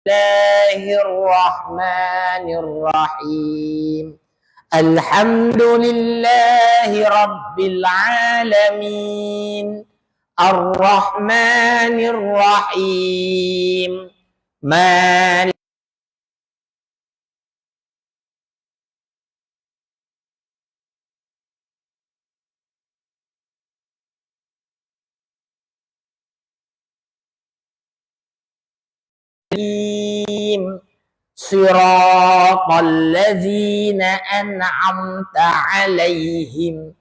Bismillahirrahmanirrahim. Alhamdulillahi rabbil alamin. Ar-Rahmanir-Rahim. Maliki Siratal ladzina an'amta 'alaihim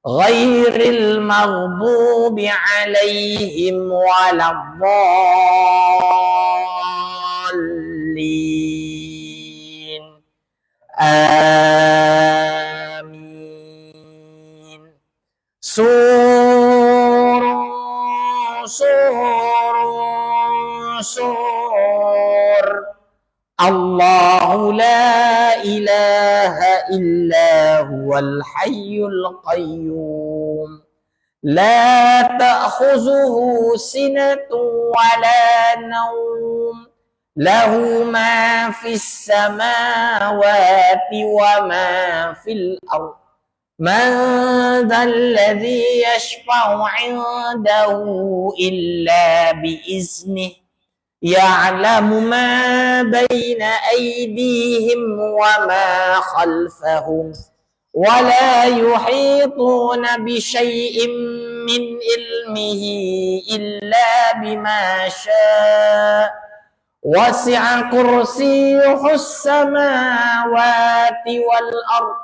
ghairil maghdubi 'alaihim waladdallin. Amin. Sur Allahu la ilaha illa huwal hayyul qayyum la ta'khuzuhu sinatun wa la nawm lahu ma fis samawati wa ma fil ardh man dhal ladzi yashfa'u 'indahu illa bi iznihi ya'lamu ma baina aydihim wa ma khalfahum wa la yuhituna bi syai'in min ilmihi illa bima syaa' wasi'a kursiyyuhus samawati wal ardh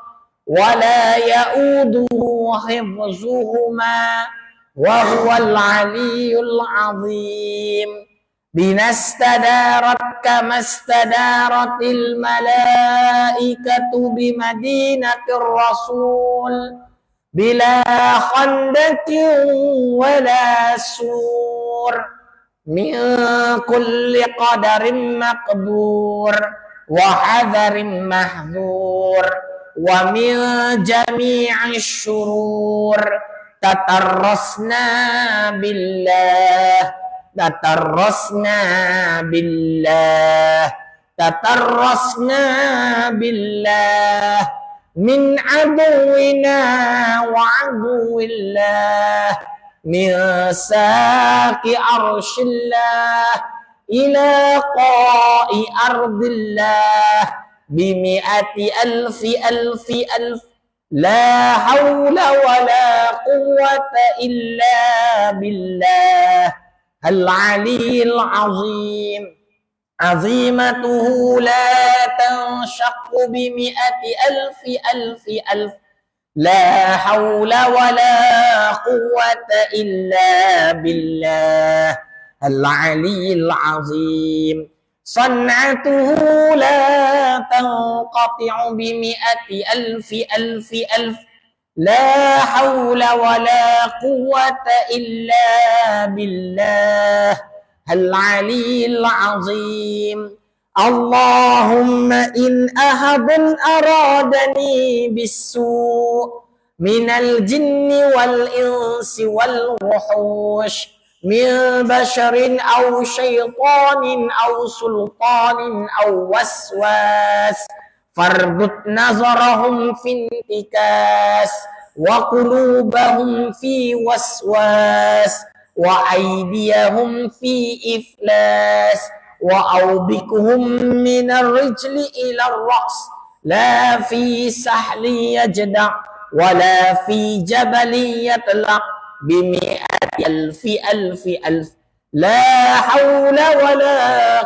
wa la ya'uduhu hifdhuhuma wa huwal 'aliyyul 'azim. Binastadarat kama stadaratil malaikatu bimadinatir rasul bila khandakin wala sur min kulli qadarin maqdur wa hadarin mahdur wa min jami'i syurur tatarrasna billah tatarrasna billah min aduwina wa aduwillah min saqi arshillah ila qa'i ardillah bimi'ati alfi la hawla wa la quwwata illa billah al-'aliyyil 'azim. Azimatuhu la tanshaqqu bi mi'ati alfi la hawla wa la quwwata illa billah al-'aliyyil 'azim. San'atuhu la tanqati'u bi mi'ati alfi la hawla wa la quwwata illa billah al-'aliyyil 'azim. Allahumma in ahadun aradani bis-su' minal jinni wal insi wal wuhush min basharin aw syaitanin aw sultanin aw waswas farbut nazarahum fintikas wa qulubahum fi waswas wa aydiyahum fi iflas wa awbikuhum minar rijli ila ras la fi sahli yajda wa la fi jabali yatlaq bimi'ati alfi la hawla wa la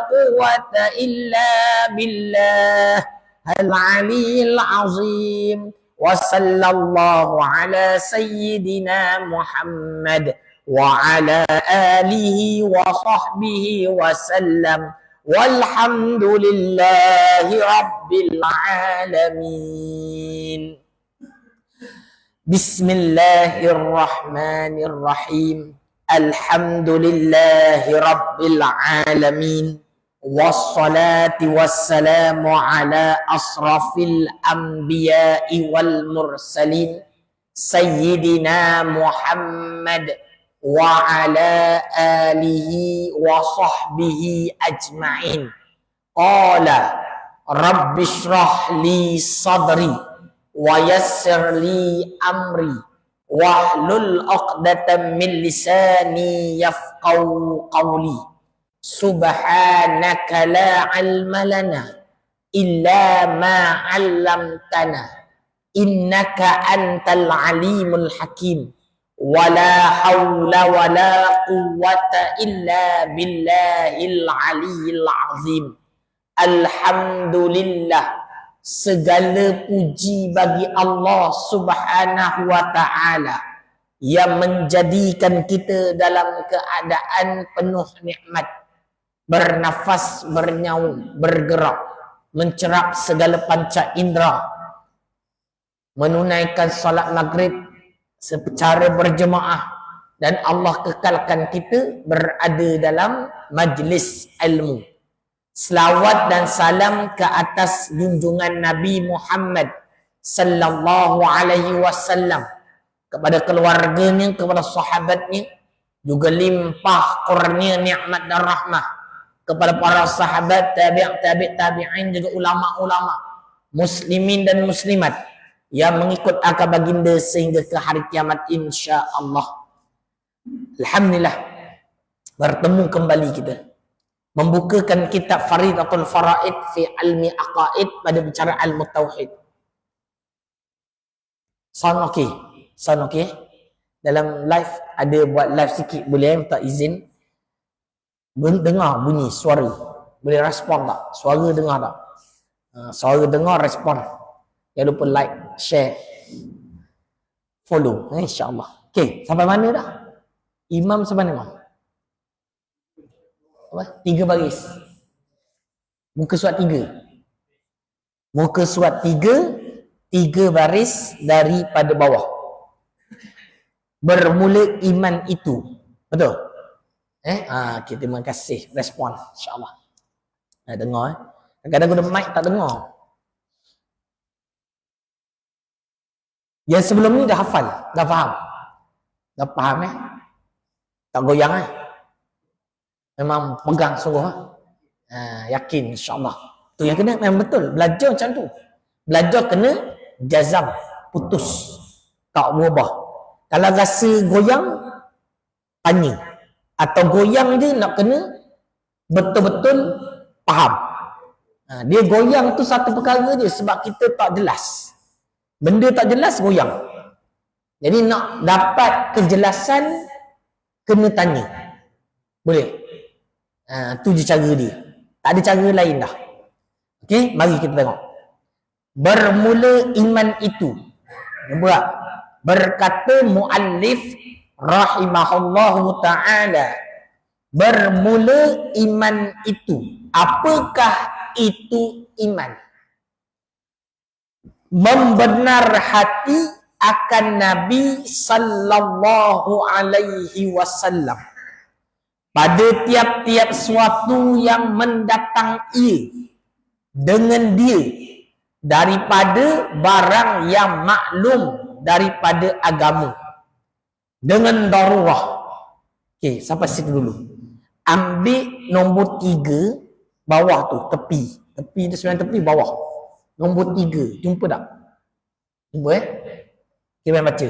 quwwata illa billah al-'aliyyil 'azim. Wa sallallahu ala sayyidina Muhammad wa ala alihi wa sahbihi wa sallam walhamdulillahi rabbil alamin. Bismillahirrahmanirrahim. Alhamdulillahi rabbil alamin. Wassalatu wassalamu ala asrafil anbiya'i wal mursalin sayyidina Muhammad wa ala alihi wa sahbihi ajma'in. Qala Rabbi shrah li sadri wa yassir li amri wahlul 'uqdatam min lisani yafqahu qawli. Subhanaka la 'ilma lana illa ma 'allamtana innaka antal alimul hakim. Wala haula wala quwwata illa billahil aliyil azim. Alhamdulillah, segala puji bagi Allah Subhanahu wa ta'ala yang menjadikan kita dalam keadaan penuh nikmat, bernafas, bernyawa, bergerak, mencerap segala panca indera, menunaikan salat maghrib secara berjemaah, dan Allah kekalkan kita berada dalam majlis ilmu. Selawat dan salam ke atas junjungan Nabi Muhammad sallallahu alaihi wasallam, kepada keluarganya, kepada sahabatnya, juga limpah kurnia nikmat dan rahmah kepada para sahabat, tabi'in, juga ulama-ulama, muslimin dan muslimat yang mengikut akal baginda sehingga ke hari kiamat insya-Allah. Alhamdulillah, bertemu kembali kita membukakan kitab Faridatul Faraid fi Ilmi Aqaid pada bicara ilmu tauhid. Sound okey? Sound okey? Dalam live ada buat live sikit, boleh minta izin? Dengar bunyi suara, boleh respon tak? Suara dengar tak? Suara dengar, respon. Jangan lupa like, share, follow, insya-Allah. Okey, sampai mana dah? Imam sampai mana? Apa? 3 baris. Muka surat 3. Muka surat 3 baris daripada bawah. Bermula iman itu. Betul? Okay, terima kasih. Respon, insya-Allah. Dengar. Kadang-kadang guna mic tak dengar. Yang sebelum ni dah hafal, dah faham. Dah faham tak goyang memang pegang sungguh yakin insya-Allah. Tu yang kena memang betul. Belajar macam tu. Belajar kena jazam, putus. Tak berubah. Kalau rasa goyang, tanya. Atau goyang je nak kena betul-betul faham. Dia goyang tu satu perkara je sebab kita tak jelas. Benda tak jelas, goyang. Jadi nak dapat kejelasan, kena tanya. Boleh? Tu je cara dia. Tak ada cara lain dah. Okey, mari kita tengok. Bermula iman itu. Nampak tak? Berkata muallif rahimahullahu ta'ala. Bermula iman itu. Apakah itu iman? Membenar hati akan Nabi sallallahu alaihi wasallam pada tiap-tiap suatu yang mendatang ia dengan dia daripada barang yang maklum daripada agama dengan darurah. Okey, sampai situ dulu. Ambil nombor 3 bawah tu, tepi. Tepi tu sebenarnya tepi bawah. Nombor 3, jumpa tak? Jumpa Kita baca.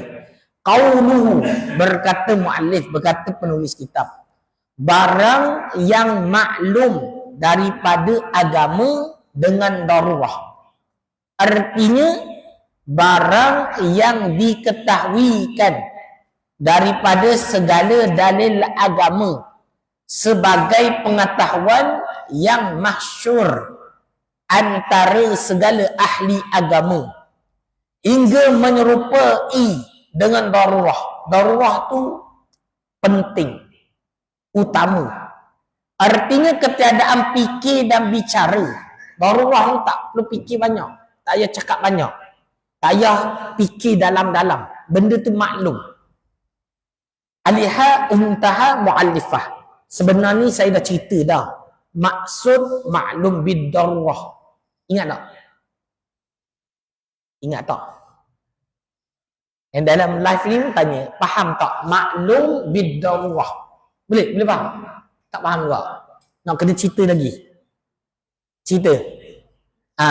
Qauluhu, berkata muallif, berkata penulis kitab. Barang yang maklum daripada agama dengan darurah. Artinya, barang yang diketahuikan daripada segala dalil agama sebagai pengetahuan yang masyhur antara segala ahli agama hingga menyerupai dengan darurah. Darurah tu penting, utama. Artinya ketiadaan fikir dan bicara. Darurah ni tak perlu fikir banyak, tak payah cakap banyak, tak payah fikir dalam-dalam. Benda tu maklum. Aliha untaha muallifah. Sebenarnya saya dah cerita dah. Maksud maklum bid-darurah. Ingat tak? Ingat tak? Yang dalam live ni tanya, faham tak? Maklum bid-darurah. Boleh? Boleh faham? Tak faham juga? Nak kena cerita lagi? Cerita.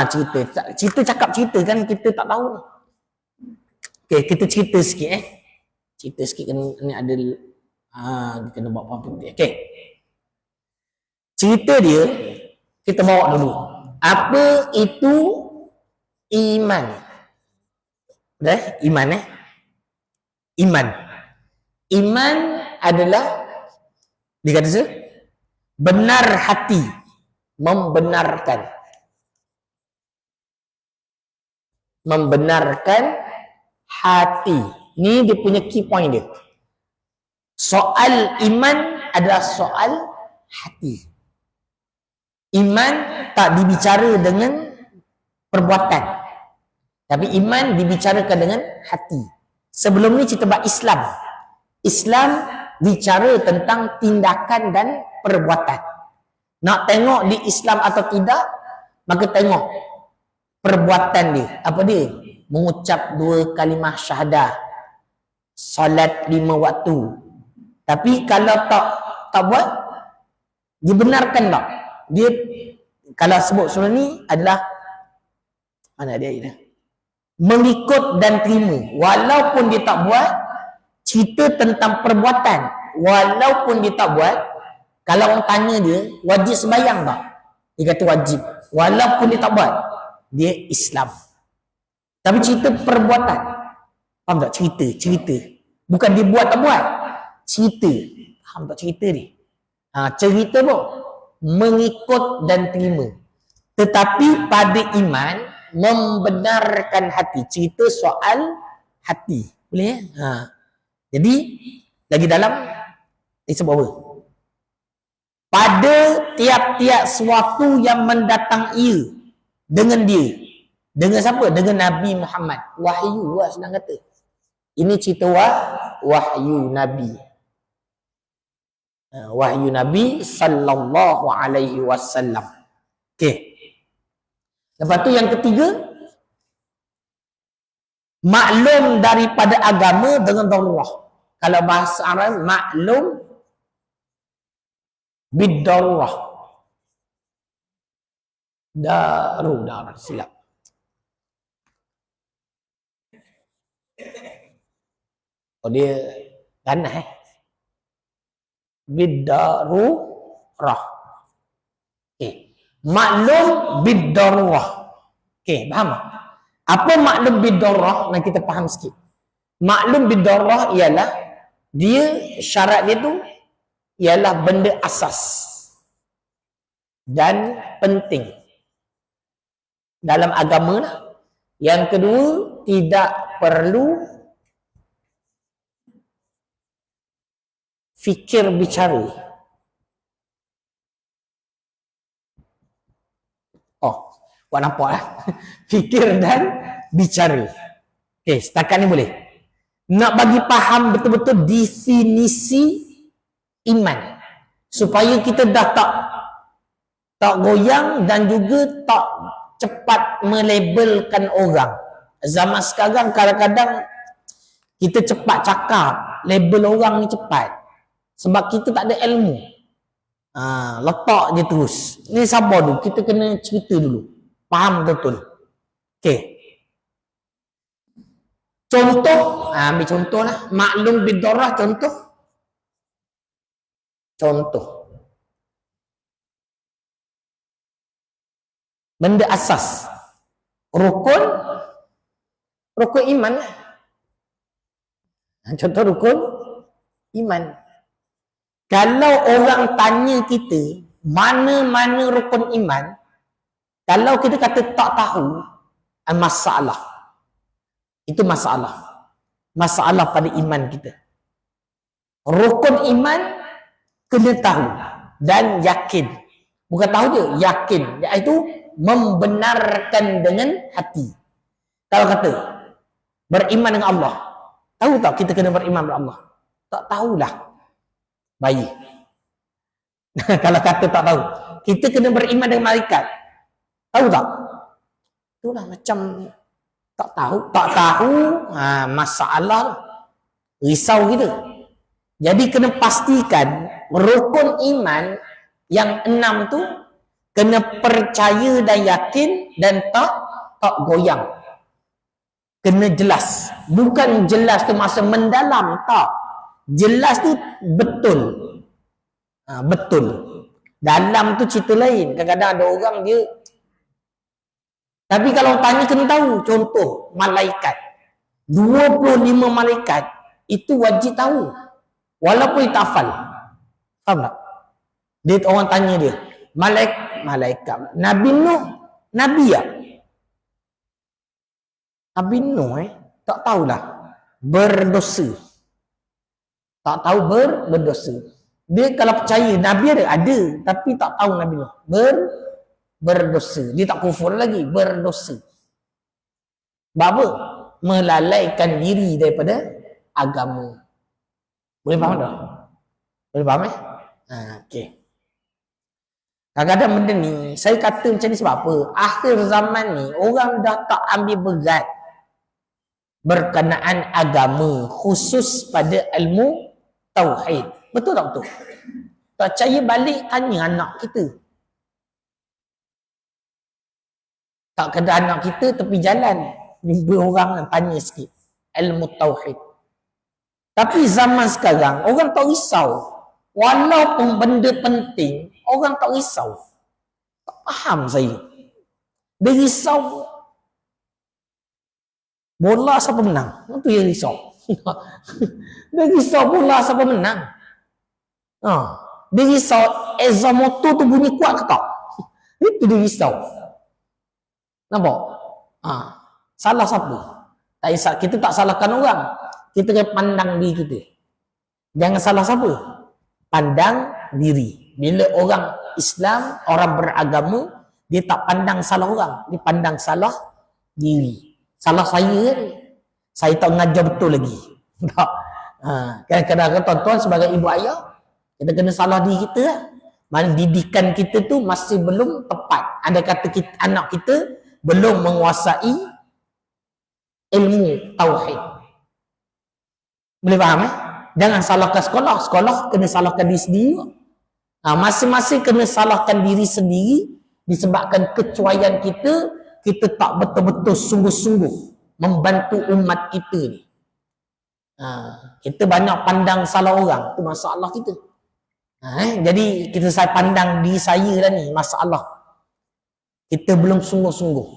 Cerita. Cerita cakap cerita kan kita tak tahu ni. Okey, kita cerita sikit Cerita sikit kan ni ada kena buat apa penting. Okey. Cerita dia kita bawa dulu. Apa itu iman? Dah, iman Iman. Iman adalah dikata benar hati, membenarkan hati. Ni dia punya key point dia. Soal iman adalah soal hati. Iman tak dibicara dengan perbuatan, tapi iman dibicarakan dengan hati. Sebelum ni cerita bab Islam. Islam bicara tentang tindakan dan perbuatan. Nak tengok di Islam atau tidak, maka tengok perbuatan dia. Apa dia? Mengucap 2 kalimah syahadah, solat 5 waktu. Tapi kalau tak buat, dibenarkan tak? Dia kalau sebut surah ni adalah mana dia? Mengikut dan terima. Walaupun dia tak buat, cerita tentang perbuatan. Walaupun dia tak buat, kalau orang tanya dia, wajib sembahyang tak? Dia kata wajib. Walaupun dia tak buat, dia Islam. Tapi cerita perbuatan. Faham tak? Cerita. Bukan dia buat tak buat. Cerita. Faham tak cerita ni? Cerita pun mengikut dan terima. Tetapi pada iman, membenarkan hati. Cerita soal hati. Boleh Jadi lagi dalam ni sebab apa? Pada tiap-tiap sesuatu yang mendatang ia dengan dia. Dengan siapa? Dengan Nabi Muhammad. Wahyu lah senang kata. Ini cerita wahyu Nabi. Wahyu Nabi sallallahu alaihi wasallam. Okey. Lepas tu yang ketiga, maklum daripada agama dengan darurah. Kalau bahasa Arab, maklum bid-darurah. Darurah, silap. Oh dia ganas bid-darurah. Okey. Maklum bid-darurah. Okey, faham tak? Apa maklum bid-darurah? Nak kita faham sikit. Maklum bid-darurah ialah dia syarat dia tu ialah benda asas dan penting dalam agama lah. Yang kedua, tidak perlu fikir bicara. Buat nampak lah. Fikir dan bicara. Okey, setakat ni boleh. Nak bagi faham betul-betul definisi iman. Supaya kita dah tak goyang dan juga tak cepat melabelkan orang. Zaman sekarang kadang-kadang kita cepat cakap, label orang ni cepat. Sebab kita tak ada ilmu. Letak je terus. Ni sabar dulu, kita kena cerita dulu. Faham betul. Okey. Contoh, ambil contoh lah. Maklum bid-darurah contoh. Benda asas. Rukun iman lah. Contoh rukun iman. Kalau orang tanya kita, mana-mana rukun iman, kalau kita kata tak tahu, masalah. Itu masalah. Masalah pada iman kita. Rukun iman kena tahu dan yakin. Bukan tahu je, yakin. Iaitu membenarkan dengan hati. Kalau kata beriman dengan Allah, tahu tak kita kena beriman dengan Allah? Tak tahulah. Baik. Kalau kata tak tahu, kita kena beriman dengan malaikat. Tahu tak? Itulah macam tak tahu, masalah risau kita. Jadi kena pastikan rukun iman yang 6 tu, Kena percaya dan yakin dan tak goyang. Kena jelas. Bukan jelas tu masa mendalam, tak. Jelas tu betul. Betul. Dalam tu cerita lain. Kadang-kadang ada orang dia. Tapi kalau tanya kena tahu. Contoh, malaikat. 25 malaikat. Itu wajib tahu. Walaupun dia tak hafal. Faham tak? Dia orang tanya dia. Malaikat. Nabi Nuh. Nabi ya? Nabi Nuh tak tahulah. Berdosa. Tak tahu berdosa. Dia kalau percaya Nabi ada. Tapi tak tahu Nabi Nuh. Berdosa. Dia tak kufur lagi. Berdosa. Sebab apa? Melalaikan diri daripada agama. Boleh faham tak? Boleh faham okey. Kadang-kadang benda ni, saya kata macam ni sebab apa? Akhir zaman ni, orang dah tak ambil berat berkenaan agama, khusus pada ilmu tauhid. Betul tak betul? Tak percaya balik, tanya anak kita. Tak kena anak kita tepi jalan, jumpa orang yang tanya sikit. Ilmu tauhid. Tapi zaman sekarang, orang tak risau. Walaupun benda penting, orang tak risau. Tak faham saya. Dia risau. Bola siapa menang? Itu yang risau. Dia risau bola siapa menang. Dia risau Eza motor tu bunyi kuat ke tak? Itu dia risau. Nampak? Salah siapa? Tak risau. Kita tak salahkan orang. Kita kena pandang diri kita. Jangan salah siapa? Pandang diri. Bila orang Islam, orang beragama, dia tak pandang salah orang. Dia pandang salah diri. Salah saya kan? Saya tak mengajar betul lagi. Tak. Kadang-kadang tuan-tuan sebagai ibu ayah, kita kena salah diri kita lah. Mana didikan kita tu masih belum tepat. Ada kata kita, anak kita belum menguasai ilmu tauhid. Boleh faham Jangan salahkan sekolah. Sekolah kena salahkan diri sendiri. Masing-masing kena salahkan diri sendiri disebabkan kecuaian kita, kita tak betul-betul sungguh-sungguh membantu umat kita ni. Kita banyak pandang salah orang, itu masalah kita. Jadi saya pandang diri saya dah ni, masalah. Kita belum sungguh-sungguh.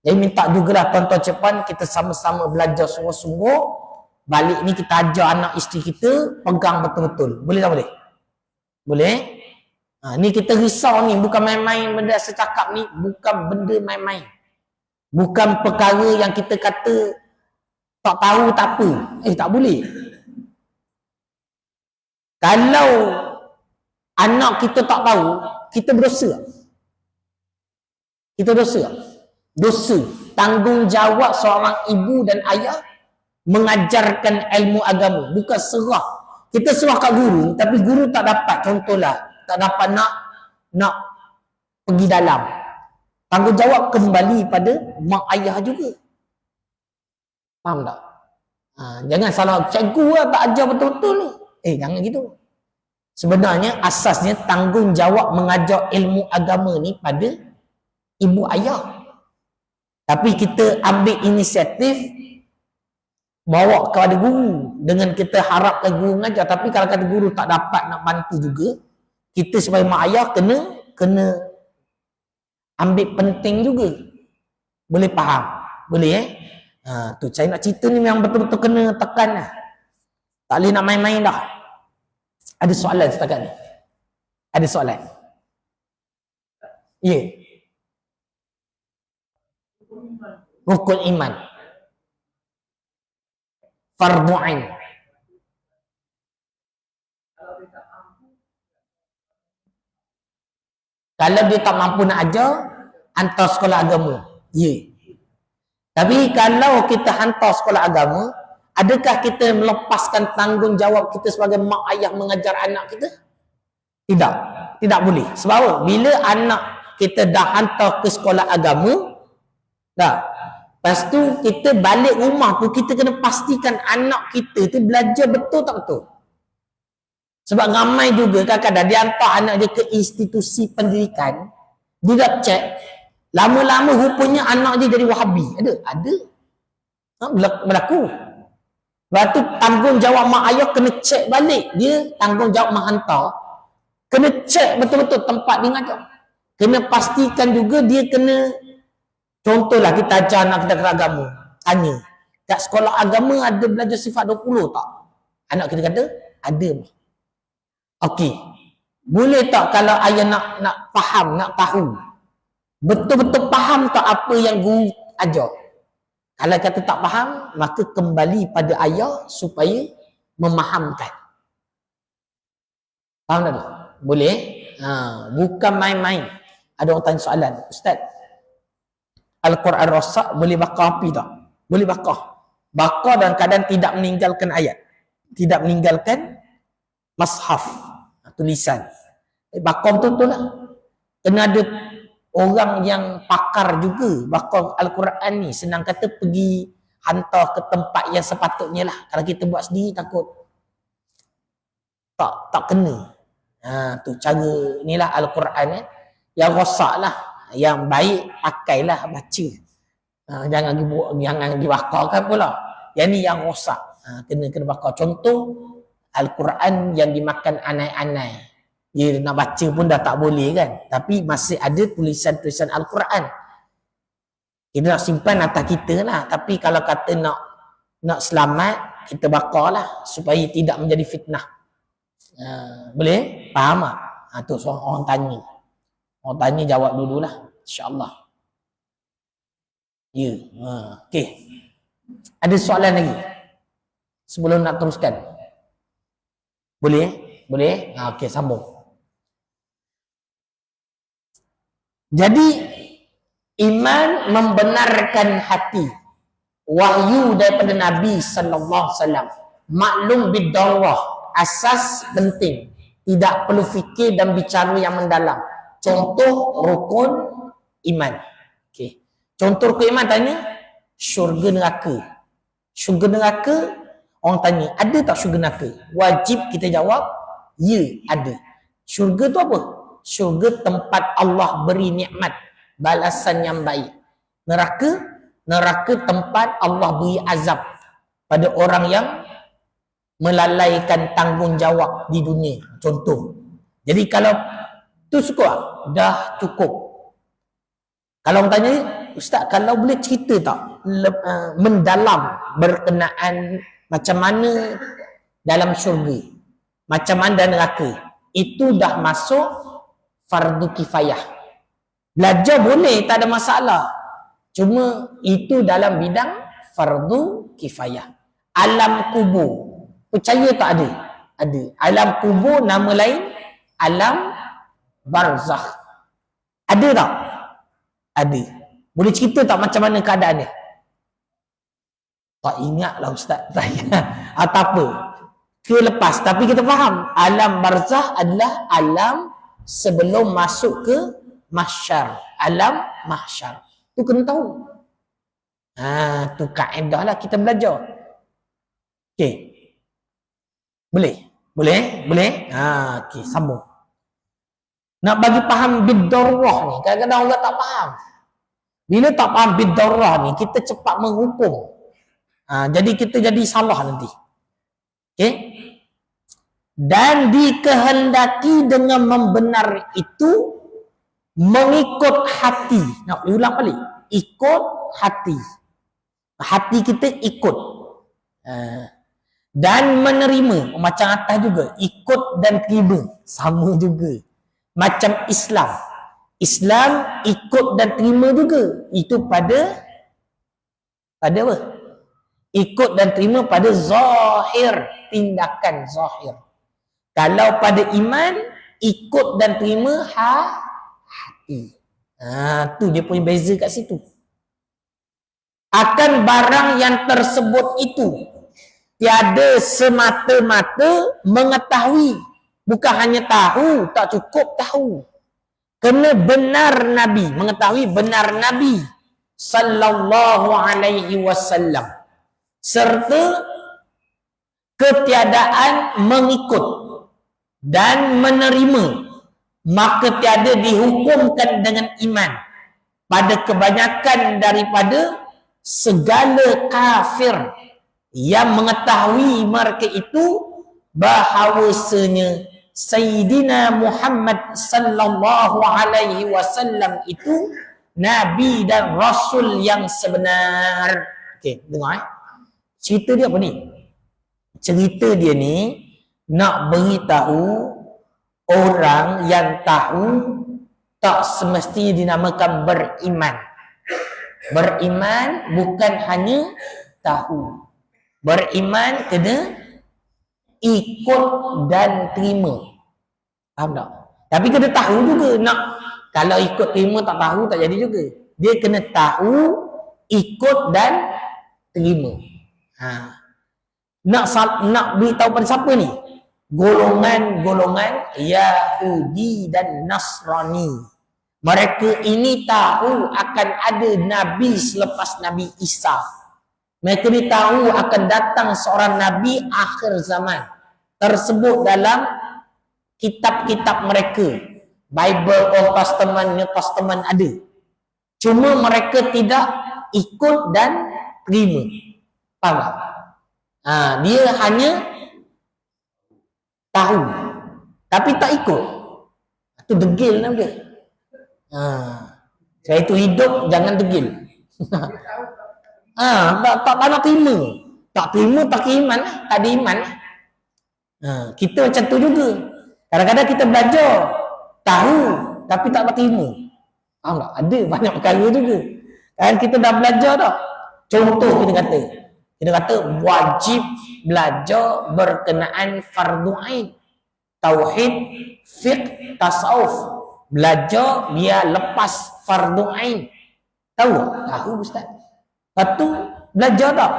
Jadi minta jugalah tuan-tuan Cepan, kita sama-sama belajar sungguh-sungguh. Balik ni kita ajar anak isteri kita pegang betul-betul. Boleh tak boleh? Boleh? Ni kita risau ni, bukan main-main benda saya cakap ni, bukan benda main-main. Bukan perkara yang kita kata tak tahu tak apa. Tak boleh. Kalau anak kita tak tahu, kita berdosa. Kita dosa. Dosa. Tanggungjawab seorang ibu dan ayah mengajarkan ilmu agama, bukan serah. Kita serah kat guru, tapi guru tak dapat, contohlah, tak dapat nak pergi dalam. Tanggungjawab kembali pada mak ayah juga. Faham tak? Jangan salah cikgu lah, tak ajar betul-betul ni. Jangan gitu. Sebenarnya asasnya tanggungjawab mengajar ilmu agama ni pada ibu ayah. Tapi kita ambil inisiatif bawa kepada guru dengan kita harapkan guru mengajar. Tapi kalau kata guru tak dapat nak bantu juga, kita sebagai mak ayah kena ambil penting juga. Boleh faham? Boleh tu saya nak cerita ni memang betul-betul kena tekan lah. Tak boleh nak main-main dah. Ada soalan setakat ni? Ada soalan? Ya. Rukun iman. Fardu ain. Kalau dia tak mampu nak ajar, hantar sekolah agama. Ya. Tapi kalau kita hantar sekolah agama, adakah kita melepaskan tanggungjawab kita sebagai mak ayah mengajar anak kita? Tidak. Tidak boleh. Sebab apa? Bila anak kita dah hantar ke sekolah agama, lepas tu kita balik rumah pun kita kena pastikan anak kita tu belajar betul tak betul. Sebab ramai juga kadang-kadang dia hantar anak dia ke institusi pendidikan, Dia tak cek. Lama-lama rupanya anak dia jadi Wahabi. Ada. Berlaku. Lepas tu tanggungjawab mak ayah kena cek balik. Dia tanggungjawab menghantar. Kena cek betul-betul tempat dia ngajar. Kena pastikan juga dia kena, contohlah kita ajar anak kita agama. Tanya, kat sekolah agama ada belajar sifat 20 tak? Anak kita kata, ada. Okey. Boleh tak kalau ayah nak faham, nak tahu? Betul-betul faham tak apa yang guru ajar? Kalau kata tak faham, maka kembali pada ayah supaya memahamkan. Faham tak? Boleh? Bukan main-main. Ada orang tanya soalan, Ustaz, Al-Quran rosak boleh bakar api tak? Boleh bakar. Bakar dalam keadaan tidak meninggalkan ayat. Tidak meninggalkan mashaf, tulisan. Bakar betul-betul lah. Kena ada orang yang pakar juga bakar Al-Quran ni. Senang kata pergi hantar ke tempat yang sepatutnya lah. Kalau kita buat sendiri takut tak kena. Tu cara inilah Al-Quran yang rosak lah. Yang baik pakailah baca. Jangan dibakarkan pula. Yang ni yang rosak. Kena bakar. Contoh Al-Quran yang dimakan anai-anai. Dia nak baca pun dah tak boleh kan. Tapi masih ada tulisan-tulisan Al-Quran. Kita nak simpan atas kita lah. Tapi kalau kata nak selamat, kita bakar lah. Supaya tidak menjadi fitnah. Boleh? Faham tak? Tu orang tanya. Orang tanya jawab dululah. InsyaAllah. Ya. Okey. Ada soalan lagi? Sebelum nak teruskan. Boleh? Boleh? Okey, sambung. Jadi, iman membenarkan hati. Wahyu daripada Nabi SAW. Maklum bidarrah. Asas penting. Tidak perlu fikir dan bicara yang mendalam. Contoh rukun iman. Okay. Contoh rukun iman tanya, syurga neraka. Syurga neraka, orang tanya, ada tak syurga neraka? Wajib kita jawab, ya, ada. Syurga tu apa? Syurga tempat Allah beri nikmat, balasan yang baik. Neraka tempat Allah beri azab pada orang yang melalaikan tanggungjawab di dunia. Contoh. Jadi kalau tu cukup, dah cukup. Kalau orang tanya, Ustaz, kalau boleh cerita tak mendalam berkenaan macam mana dalam syurga, macam mana dalam neraka, itu dah masuk fardu kifayah. Belajar boleh, tak ada masalah. Cuma itu dalam bidang fardu kifayah. Alam kubur, percaya tak ada? Ada. Alam kubur nama lain alam barzakh. Ada tak? Ada. Boleh cerita tak macam mana keadaan dia? Tak ingatlah Ustaz. Tak ingat. Atau apa? Lepas. Tapi kita faham. Alam barzakh adalah alam sebelum masuk ke mahsyar. Alam mahsyar. Tu kena tahu. Tu kaedah lah kita belajar. Okey. Boleh? Boleh? Boleh? Okey, sambung. Nak bagi faham bidarrah ni, kadang-kadang orang tak faham. Bila tak faham bidarrah ni, kita cepat menghukum. Jadi kita jadi salah nanti. Okey? Dan dikehendaki dengan membenar itu mengikut hati. Nak ulang balik. Ikut hati. Hati kita ikut. Dan menerima. Macam atas juga. Ikut dan terima. Sama juga. Macam Islam. Islam ikut dan terima juga. Itu pada apa? Ikut dan terima pada zahir. Tindakan zahir. Kalau pada iman, ikut dan terima hati. Tu dia punya beza kat situ. Akan barang yang tersebut itu tiada semata-mata mengetahui. Bukan hanya tahu, tak cukup tahu. Kena benar Nabi, mengetahui benar Nabi sallallahu alaihi wasallam. Serta ketiadaan mengikut dan menerima maka tiada dihukumkan dengan iman pada kebanyakan daripada segala kafir yang mengetahui mereka itu bahawasanya Sayyidina Muhammad sallallahu alaihi wasallam itu Nabi dan Rasul yang sebenar. Okey, dengar cerita dia apa ni? Cerita dia ni nak beritahu orang yang tahu tak semestinya dinamakan beriman. Beriman bukan hanya tahu. Beriman kena ikut dan terima. Faham tak? Tapi kena tahu juga. Nak kalau ikut terima tak tahu tak jadi juga. Dia kena tahu, ikut dan terima. Nak beritahu pada siapa ni? Golongan-golongan Yahudi dan Nasrani. Mereka ini tahu akan ada Nabi selepas Nabi Isa. Mereka ni tahu akan datang seorang Nabi akhir zaman. Tersebut dalam kitab-kitab mereka. Bible, Old Testament, New Testament ada. Cuma mereka tidak ikut dan terima. Faham tak? Dia hanya tahu tapi tak ikut. Itu degil nama dia. Saya itu hidup jangan degil. Tak nak terima. Tak terima tak iman, tak ada iman. Kita macam tu juga. Kadang-kadang kita belajar tahu tapi tak nak terima. Faham tak? Ada banyak perkara juga. Kan kita dah belajar dah. Contoh kita kata wajib belajar berkenaan fardu ain, tauhid, fiqh, tasawuf. Belajar biar lepas fardu ain. Tahu ustaz. Lepas tu belajar tak?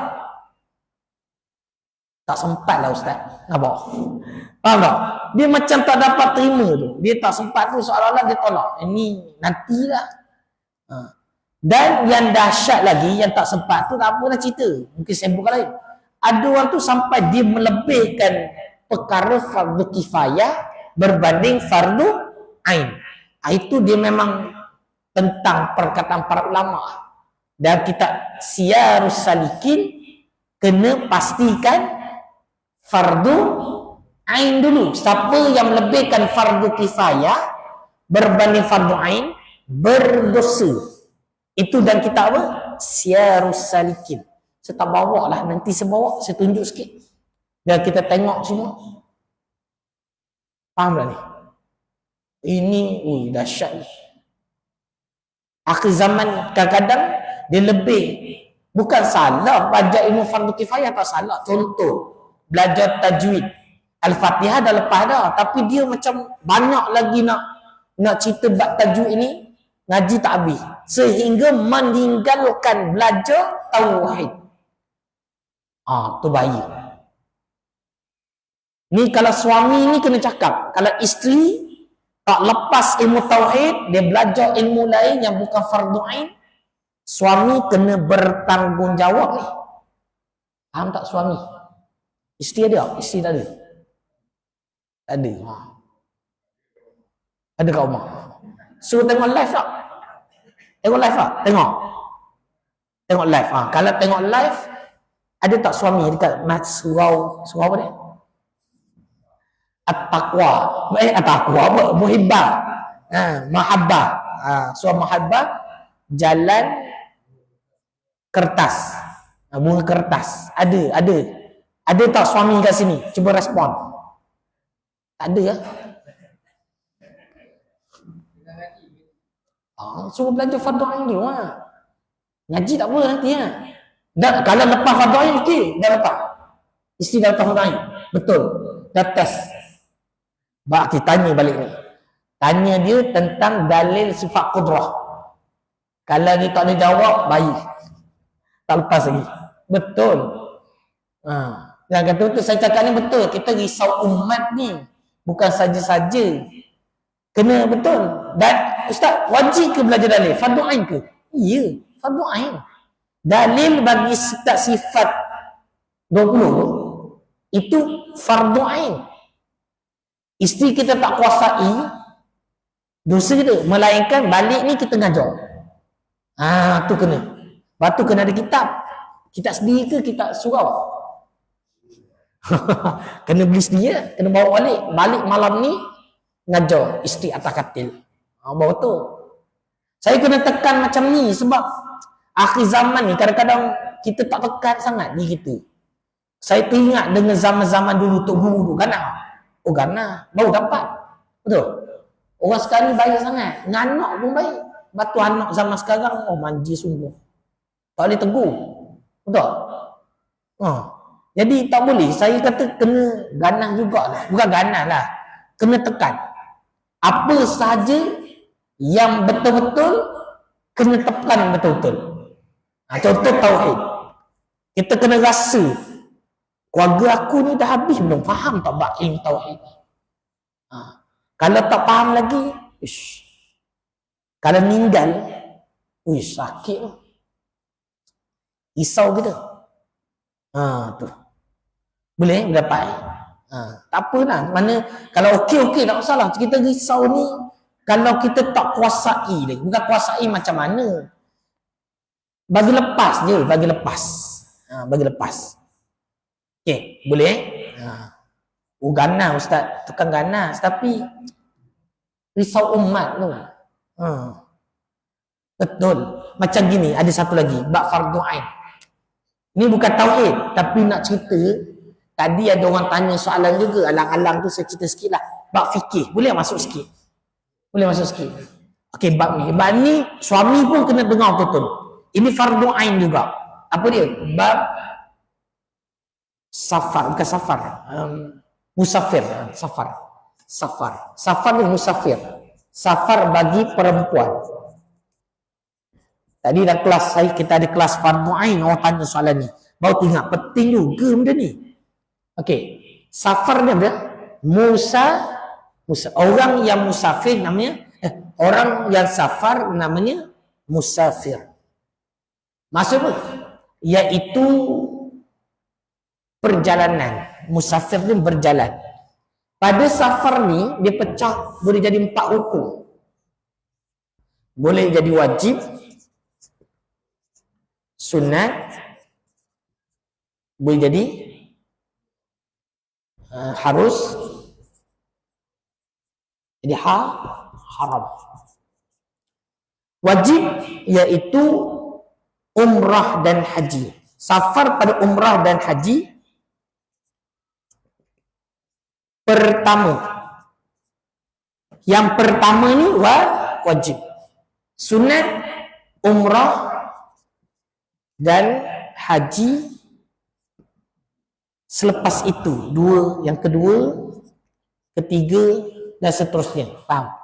Tak sempat lah ustaz. Nampak? Faham tak? Dia macam tak dapat terima tu. Dia tak sempat tu seolah-olah dia tolak. Ini nantilah. Dan yang dahsyat lagi, yang tak sempat tu tak apa nak cerita. Mungkin saya buka lain. Ada orang tu sampai dia melebihkan perkara fardu kifayah berbanding fardu ain. Itu dia memang tentang perkataan para ulama. Dan kita Siyarus Salikin kena pastikan fardu ain dulu. Siapa yang melebihkan fardu kifayah berbanding fardu ain berdosa. Itu dan kita apa? Siyarus Salikin. Saya tak bawa lah. Nanti saya bawa. Saya tunjuk sikit. Dan kita tengok semua. Faham tak ni? Ini, dahsyat ni. Akhir zaman kadang-kadang dia lebih. Bukan salah belajar ilmu fardu kifayah, tak salah. Contoh, belajar tajwid. Al-Fatihah dah lepas dah. Tapi dia macam banyak lagi nak cerita bab tajwid ini. Ngaji tak habis. Sehingga meninggalkan belajar tauhid. Tu baik. Ni kalau suami ni kena cakap. Kalau isteri tak lepas ilmu tauhid, dia belajar ilmu lain yang bukan fardu ain, suami kena bertanggungjawab ni. Faham tak suami? Isteri ada tak? Isteri tak ada? Tak ada. Ada kat rumah. Suruh tengok live tak? Tengok live tak? Tengok live. Kalau tengok live, ada tak suami dekat surau apa dia? At-taqwa. At-taqwa apa? Muhibbah. Mahabbah. Surau Mahabbah, jalan kertas. Bunga kertas. Ada. Ada tak suami kat sini? Cuba respon. Tak ada ya? Suruh belajar fardu ain dulu lah. Ngaji tak apa nanti ya. Dan kalau lepas fardu ain okey, dah lepas. Isteri dah lepas fardu ain. Betul. Dah test. Kita tanya balik ni. Tanya dia tentang dalil sifat qudrah. Kalau dia tak boleh jawab, baik. Tak lepas lagi. Betul. Dan kata betul, saya cakap ni betul. Kita risau umat ni. Bukan saja-saja. Kena betul. Dan ustaz, wajib ke belajar dalil? Fardu ain ke? Ya, fardu ain. Dalil bagi sifat 20 itu fardu ain. Isteri kita tak kuasai, Dosa kita. Melainkan balik ni kita ngajar. Tu kena. Lepas tu kena ada kitab. Kitab sendiri ke kitab surau? Kena beli sendiri, kena bawa balik. Balik malam ni ngajar isteri atas katil. Baru tu. Saya kena tekan macam ni sebab akhir zaman ni kadang-kadang kita tak tekan sangat ni kita. Saya teringat dengan zaman-zaman dulu Tok Guru tu Gana. Oh Gana, baru dapat. Betul? Orang sekarang ni baik sangat. Nganak pun baik. Batu anak zaman sekarang, manja sungguh. Tak boleh tegur. Betul? Jadi tak boleh. Saya kata kena ganah jugalah. Bukan ganah lah. Kena tekan. Apa sahaja yang betul-betul kena tekan betul-betul. Contoh tauhid. Kita kena rasa keluarga aku ni dah habis belum faham tak bab ilmu tauhid. Kalau tak faham lagi, kalau meninggal, sakit tu. Risau kita. Tu. Boleh dapat. Tak apalah. Mana kalau okey tak masalah. Kita risau ni kalau kita tak kuasai lagi. Bukan kuasai macam mana. Bagi lepas je, bagi lepas. Bagi lepas. Okey, boleh? Ganas ustaz, tukang ganas tapi risau umat tu. Betul. Macam gini, ada satu lagi, bab fardu ain. Ni bukan tauhid, tapi nak cerita. Tadi ada orang tanya soalan juga, alang-alang tu saya cerita sikit lah. Bab fikih, boleh masuk sikit? Boleh masuk sikit? Okey, bab ni. Bab ni, suami pun kena dengar betul-betul. Ini fardu ain juga. Apa dia? Bab safar, bukan safar. Musafir. Safar ni musafir. Safar bagi perempuan. Tadi dalam kelas saya, kita ada kelas fardu ain, orang tanya soalan ni. Baru tengok, penting juga benda ni. Okey, safar ni apa? Musa, orang yang musafir namanya, orang yang safar namanya musafir. Maksud apa? Iaitu perjalanan. Musafir ni berjalan. Pada safar ni, dia pecah, boleh jadi 4 rukun. Boleh jadi wajib, sunat, boleh jadi harus, jadi haram. Wajib iaitu umrah dan haji. Safar pada umrah dan haji pertama. Yang pertama ni wajib. Sunat, umrah dan haji selepas itu. Dua, yang kedua, ketiga dan seterusnya. Faham?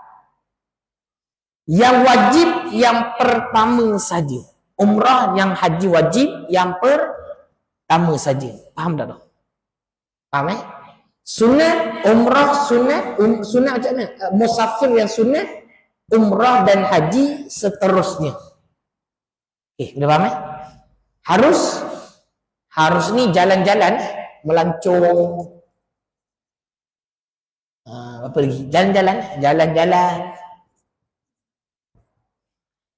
Yang wajib yang pertama saja. Umrah yang haji wajib yang pertama saja. Faham tak tu? Faham Sunat, umrah, sunat macam mana? Musafir yang sunat, umrah dan haji seterusnya. Boleh faham Harus ni jalan-jalan, melancong. Apa lagi? Jalan-jalan.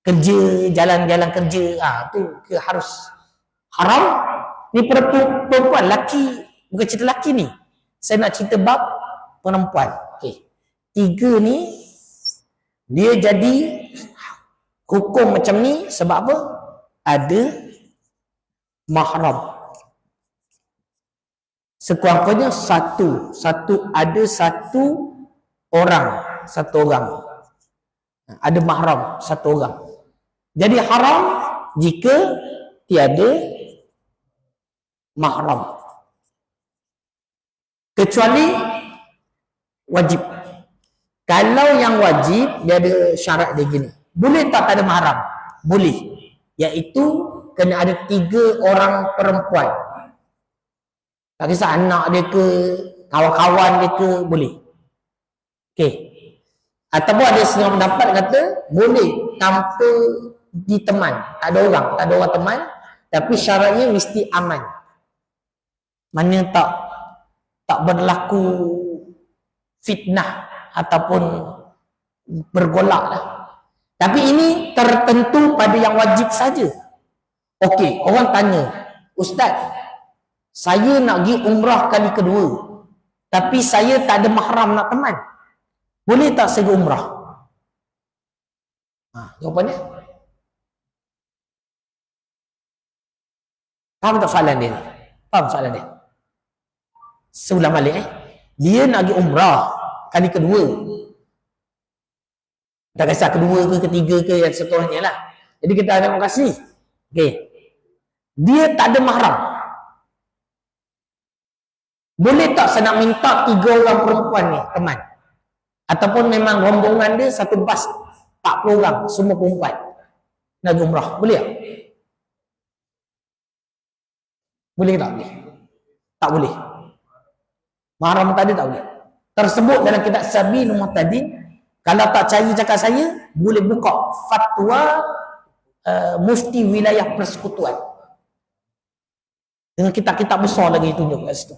Kerja, jalan-jalan kerja. Tu ke harus. Haram. Ni perempuan, laki. Bukan cerita laki ni. Saya nak cerita bab perempuan. Tiga ni, dia jadi hukum macam ni sebab apa? Ada mahram. Sekurang-kurangnya ada satu orang. Ada mahram satu orang. Jadi haram jika tiada mahram. Kecuali wajib. Kalau yang wajib, dia ada syarat dia gini. Boleh tak ada mahram? Boleh. Iaitu kena ada 3 orang perempuan. Tak kisah anak dia ke, kawan-kawan dia ke, boleh. Ataupun ada setengah pendapat kata, boleh tanpa diteman. Tak ada orang teman. Tapi syaratnya mesti aman. Mana tak berlaku fitnah ataupun bergolak lah. Tapi ini tertentu pada yang wajib saja. Okey, orang tanya, Ustaz, saya nak pergi umrah kali kedua, tapi saya tak ada mahram nak teman. Boleh tak saya umrah? Jawapannya? Faham tak soalan dia? Faham soalan dia? Seulang balik dia nak pergi umrah kali kedua. Tak kisah kedua ke ketiga ke yang seterusnya lah. Jadi kita terima kasih. Okey. Dia tak ada mahram. Boleh tak saya nak minta 3 orang perempuan ni teman? Ataupun memang rombongan dia satu bas 40 orang semua perempuan nak pergi umrah. Boleh tak? Boleh tak? Boleh. Tak boleh. Mahram tadi tak boleh. Tersebut dalam kitab Sabilul Muhtadin. Kalau tak cari cakap saya, boleh buka fatwa mufti wilayah persekutuan. Dengan kitab-kitab besar lagi tunjuk kat situ.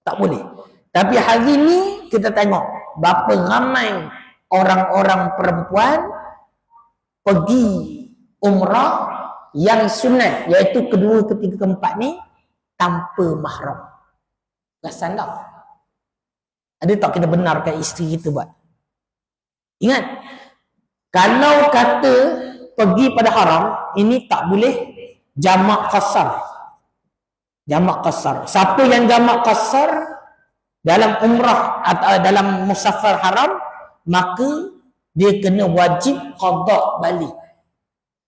Tak boleh. Tapi hari ni kita tengok berapa ramai orang-orang perempuan pergi umrah yang sunat, iaitu kedua, ketiga, keempat ni tanpa mahram. Perasan tak? Ada tak kita benarkan isteri kita buat? Ingat, kalau kata pergi pada haram, ini tak boleh jamak qasar. Jamak qasar. Siapa yang jamak qasar dalam umrah atau dalam musafir haram, maka dia kena wajib qada balik.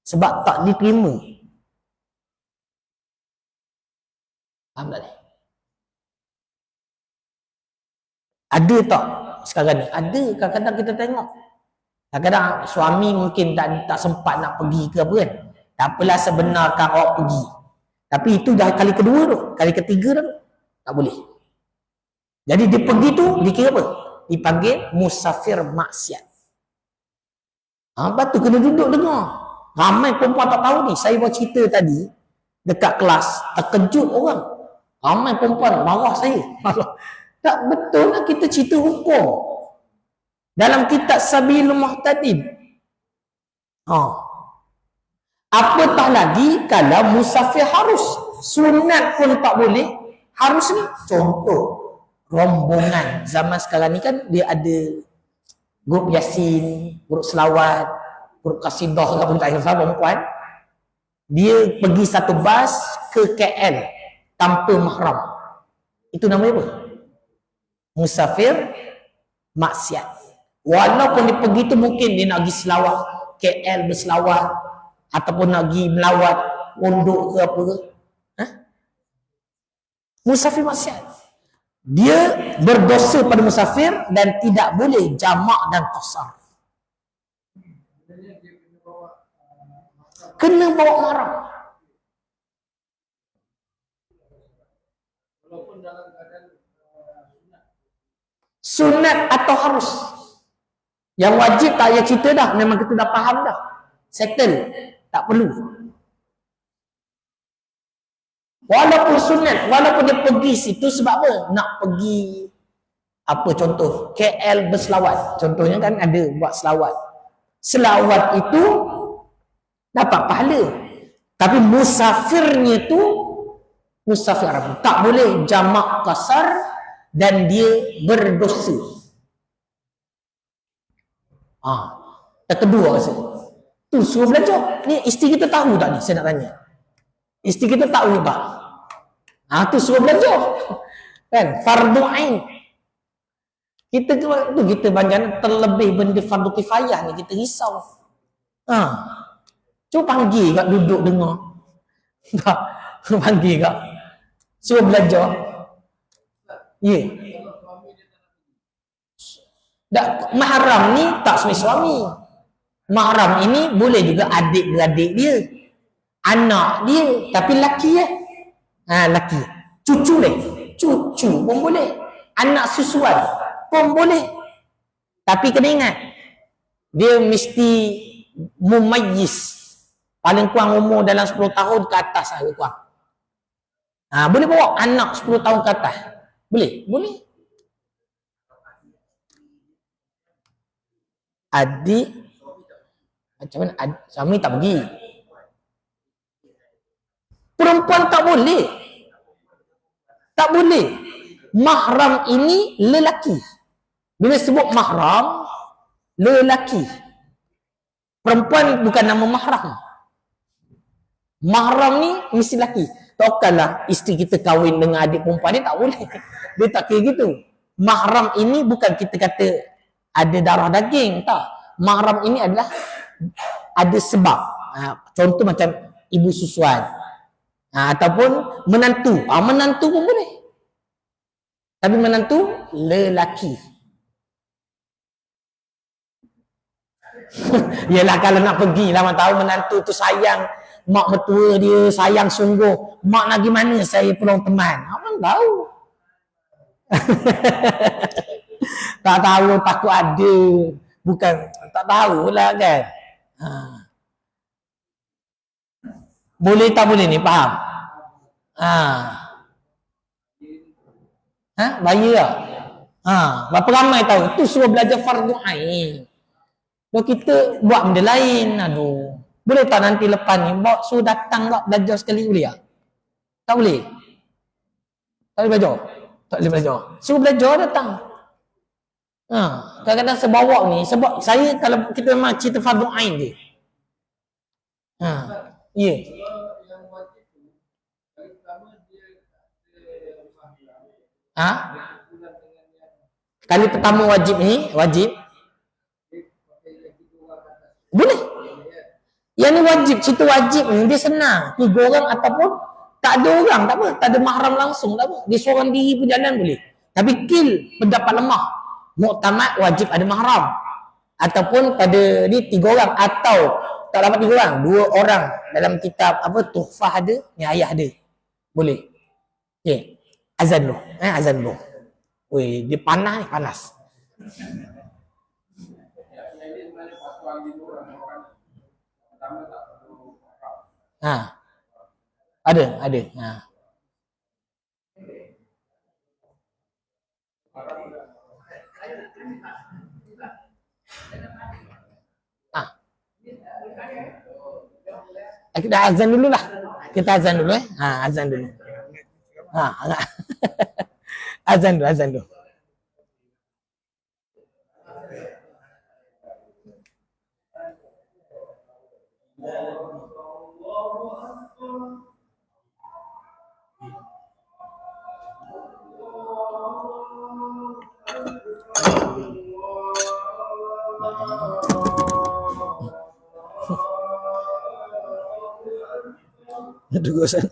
Sebab tak diterima. Faham tak ni? Ada tak sekarang ni? Ada. Kadang-kadang kita tengok. Kadang-kadang suami mungkin tak sempat nak pergi ke apa kan. Tak apalah sebenarkan awak pergi. Tapi itu dah kali kedua tu. Kali ketiga tu. Tak boleh. Jadi dia pergi tu dikira apa? Dipanggil musafir maksiat. Lepas tu kena duduk dengar. Ramai perempuan tak tahu ni. Saya buat cerita tadi dekat kelas. Terkejut orang. Ramai perempuan marah saya. Tak betul lah kita cerita hukum. Dalam kitab Sabilul Muhtadin. Apatah lagi kalau musafir harus. Sunat pun tak boleh. Harus ni. Contoh. Rombongan. Zaman sekarang ni kan dia ada grup Yasin, grup selawat, grup kasidah, apa tak kisah perempuan. Dia pergi satu bas ke KL tanpa mahram. Itu namanya apa? Musafir maksiat. Walaupun dia pergi tu mungkin dia nak pergi selawat, KL berselawat, ataupun nak pergi melawat pondok ke apa ke. Musafir maksiat. Dia berdosa pada musafir dan tidak boleh jamak dan qasar. Kena bawa mahram. Sunat atau harus. Yang wajib tak payah cerita dah. Memang kita dah faham dah. Settle. Tak perlu. Walaupun sunat. Walaupun dia pergi situ sebab apa? Nak pergi apa contoh? KL berselawat. Contohnya kan ada buat selawat. Selawat itu dapat pahala. Tapi musafirnya tu musafir Arab. Tak boleh jamak qasar dan dia berdosa. Yang kedua rasa. Tu suruh belajar. Ni isteri kita tahu tak ni? Saya nak tanya. Isteri kita tahu tak? Tu suruh belajar. Kan? Fardu ain. Kita tu kita banyak terlebih benda fardu kifayah ni kita risau. Cuba panggil kat duduk dengar. Tak. Panggil kat. Suruh belajar. Ya. Mahram ni tak semua suami. Mahram ini boleh juga adik-beradik dia. Anak dia. Tapi laki laki. Cucu dia. Cucu pun boleh. Anak susuan pun boleh. Tapi kena ingat. Dia mesti mumayyiz. Paling kurang umur dalam 10 tahun ke atas lah kurang. Boleh bawa anak 10 tahun ke atas. Boleh? Boleh. adik, macam mana? Suami tak pergi. Perempuan tak boleh. Tak boleh. Mahram ini lelaki. Bila sebut mahram, lelaki. Perempuan bukan nama mahram. Mahram ni mesti lelaki. Takkanlah isteri kita kahwin dengan adik perempuan dia, tak boleh. Dia tak kira gitu. Mahram ini bukan kita kata ada darah daging, tak. Mahram ini adalah ada sebab. Contoh macam ibu susuan. Ataupun menantu. Menantu pun boleh. Tapi menantu lelaki. Yelah kalau nak pergi lah, tahu menantu tu sayang mak mertua dia, sayang sungguh. Mak nak gimana saya peluang teman. Abang tahu. Tak tahu, takut ada. Bukan, tak tahulah kan. Boleh tak boleh ni, faham? Bayar lah. Berapa ramai tahu? Tu suruh belajar fardu ain. Kalau kita buat benda lain, aduh. Boleh tak nanti lepas ni, suruh datang tak belajar sekali, boleh tak? Tak boleh? Tak boleh belajar? Tak boleh belajar. Suruh belajar datang. Kadang-kadang sebawa ni, sebab saya kalau kita memang cerita fardu ain je. Ya. Kali pertama wajib ni, wajib. Boleh. Yang ni wajib, cerita wajib ni dia senang. 3 orang ataupun tak ada orang, tak apa. Tak ada mahram langsung, tak apa. Dia seorang diri pun jalan boleh. Tapi kil pendapat lemah. Muktamad wajib ada mahram. Ataupun pada ni 3 orang. Atau tak dapat 3 orang, 2 orang dalam kitab apa tuhfah ada, ni ayah ada. Boleh. Okey. Azan dulu. Azan dulu. Weh, dia panas ni, panas. Ada. Kita azan dulu lah. Kita azan dulu azan dulu. Azan dulu. Duduk sana.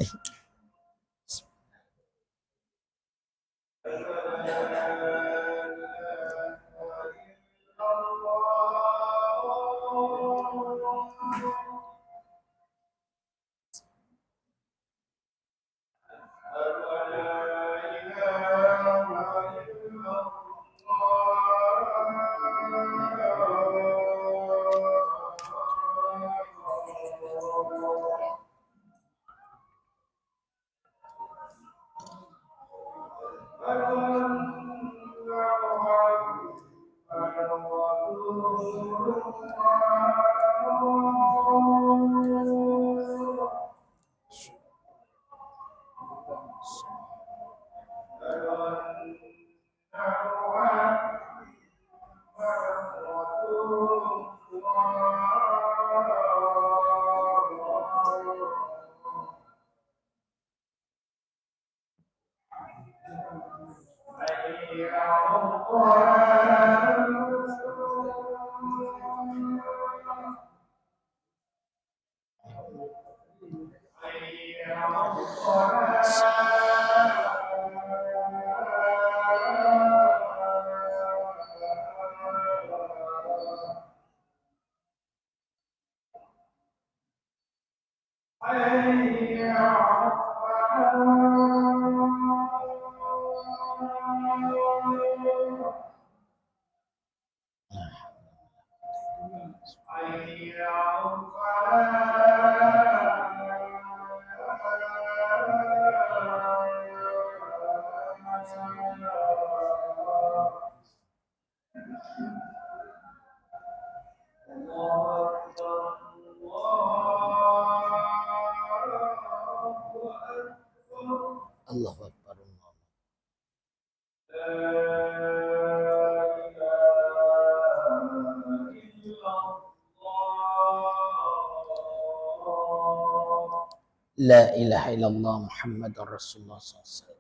La ilaha illallah Muhammadur Rasulullah SAW.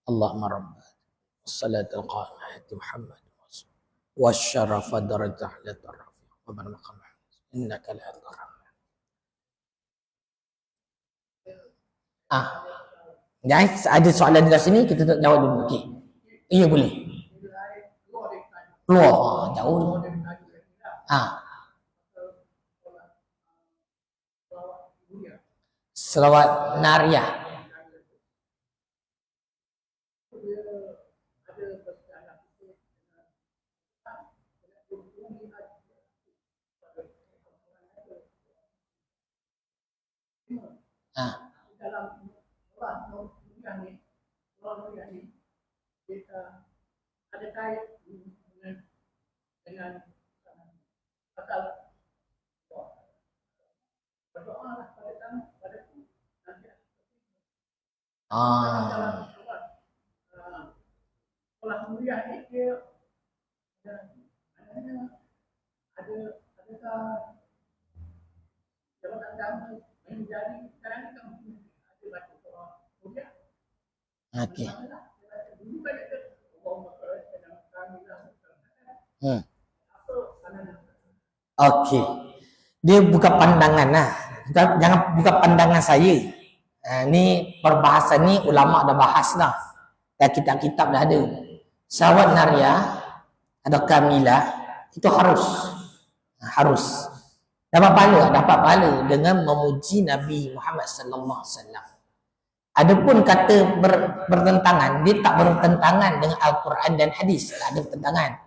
Allahumma rabbana salatul qa'imati Muhammad wa syarafa darajah la tarafi wa barakah innaka la tarham. Guys, ada soalan di sini kita tak jawab dulu. Okey. Iya boleh. Keluar. Jauh. Selawat Nariyah. Ada kait dengan pasal berdoa lah pada sekolah mulia ni dia ada jabatan agama menjadi sekarang ni kan ada baca doa mulia. Okey. Okey. Dia bukan pandangan lah. Jangan bukan pandangan saya. Ni perbahasan ni ulama dah bahas dah. Dan kitab-kitab dah ada. Selawat Nariyah atau Kamilah itu harus. Harus. Dapat pahala dengan memuji Nabi Muhammad sallallahu alaihi wasallam. Adapun kata bertentangan, dia tak bertentangan dengan Al-Quran dan hadis, tak ada bertentangan.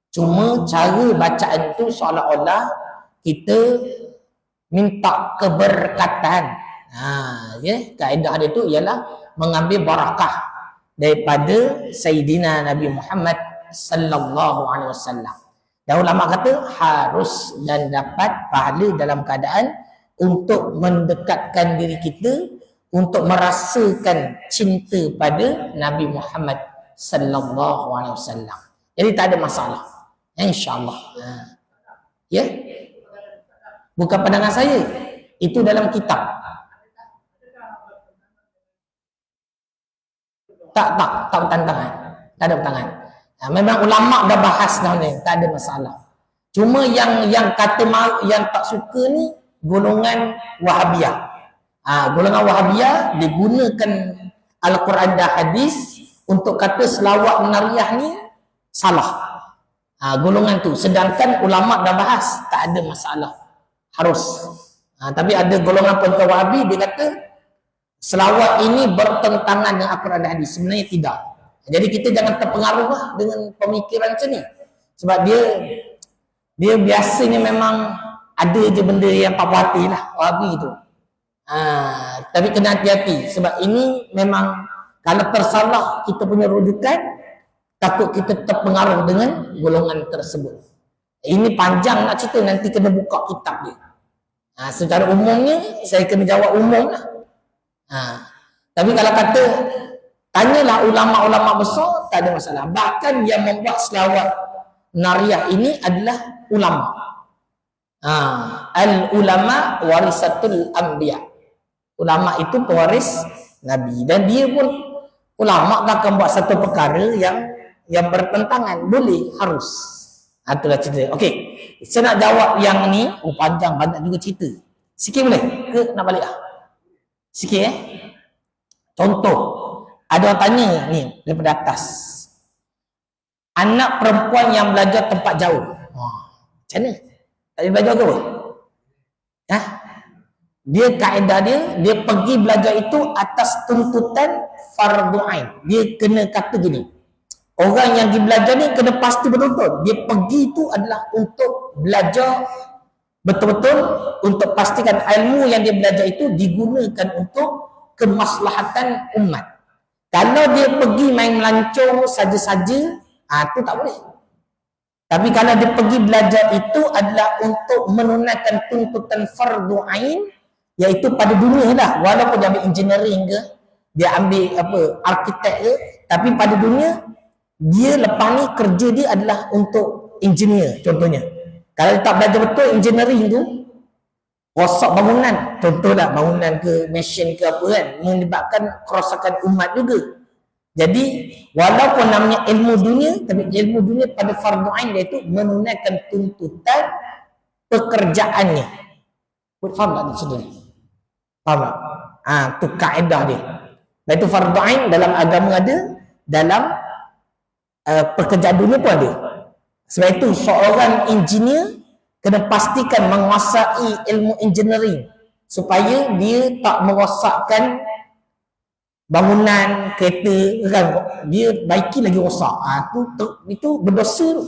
Cuma cara bacaan tu seolah-olah kita minta keberkatan. Kaedah dia tu ialah mengambil barakah daripada Sayyidina Nabi Muhammad sallallahu alaihi wasallam. Dan ulama kata harus dan dapat pahala dalam keadaan untuk mendekatkan diri kita, untuk merasakan cinta pada Nabi Muhammad sallallahu alaihi wasallam. Jadi tak ada masalah. Insya-Allah. Ya. Bukan pandangan saya. Itu dalam kitab. Tak bertentangan. Tak ada bertentangan. Memang ulama dah bahas dah ni, tak ada masalah. Cuma yang kata yang tak suka ni golongan Wahabiyah. Golongan Wahabiyah digunakan Al-Quran dan hadis untuk kata selawat Nariyah ni salah. Golongan tu. Sedangkan ulama dah bahas, tak ada masalah. Harus. Tapi ada golongan pengikut Wahabi, dia kata selawat ini bertentangan dengan Al-Quran dan hadis. Sebenarnya tidak. Jadi kita jangan terpengaruh lah dengan pemikiran macam ni. Sebab dia biasanya memang ada je benda yang tak puas hati lah, Wahabi tu. Tapi kena hati-hati sebab ini memang kalau tersalah kita punya rujukan, takut kita terpengaruh dengan golongan tersebut. Ini panjang nak cerita, nanti kena buka kitab dia. Secara umumnya saya kena jawab umum lah. Tapi kalau kata tanyalah ulama-ulama besar, tak ada masalah. Bahkan yang membuat selawat Nariyah ini adalah ulama. Al-ulama warisatul anbiya. Ulama itu pewaris Nabi. Dan dia pun ulama akan buat satu perkara yang bertentangan. Boleh, harus. Itulah cerita. Okey. Saya nak jawab yang ni. Panjang, banyak juga cerita. Sikit boleh? Ke nak balik lah? Sikit Contoh. Ada orang tanya ni daripada atas. Anak perempuan yang belajar tempat jauh. Macam mana? Tak boleh belajar ke apa? Dia kaedah dia pergi belajar itu atas tuntutan fardu ain. Dia kena kata gini. Orang yang pergi belajar ni kena pasti betul-betul. Dia pergi itu adalah untuk belajar betul-betul, untuk pastikan ilmu yang dia belajar itu digunakan untuk kemaslahatan umat. Kalau dia pergi main melancong saja-saja, itu tak boleh. Tapi kalau dia pergi belajar itu adalah untuk menunaikan tuntutan fardu ain, iaitu pada dunia lah. Walaupun dia ambil engineering ke, dia ambil arkitek ke, tapi pada dunia, dia lepas ni kerja dia adalah untuk engineer contohnya. Kalau dia tak belajar betul engineering tu, rosak bangunan, contohlah bangunan ke mesin ke apa kan, menyebabkan kerosakan umat juga. Jadi walaupun namanya ilmu dunia, tapi ilmu dunia pada fardu ain dia itu menunaikan tuntutan pekerjaannya. Faham tak di sini? Faham tak? Tu kaedah dia. Dan itu fardu ain dalam agama ada, dalam pekerjaan dunia pun ada. Sebab itu seorang engineer kena pastikan menguasai ilmu engineering supaya dia tak merosakkan bangunan, kereta kan, dia baiki lagi rosak. Itu berdosa tu.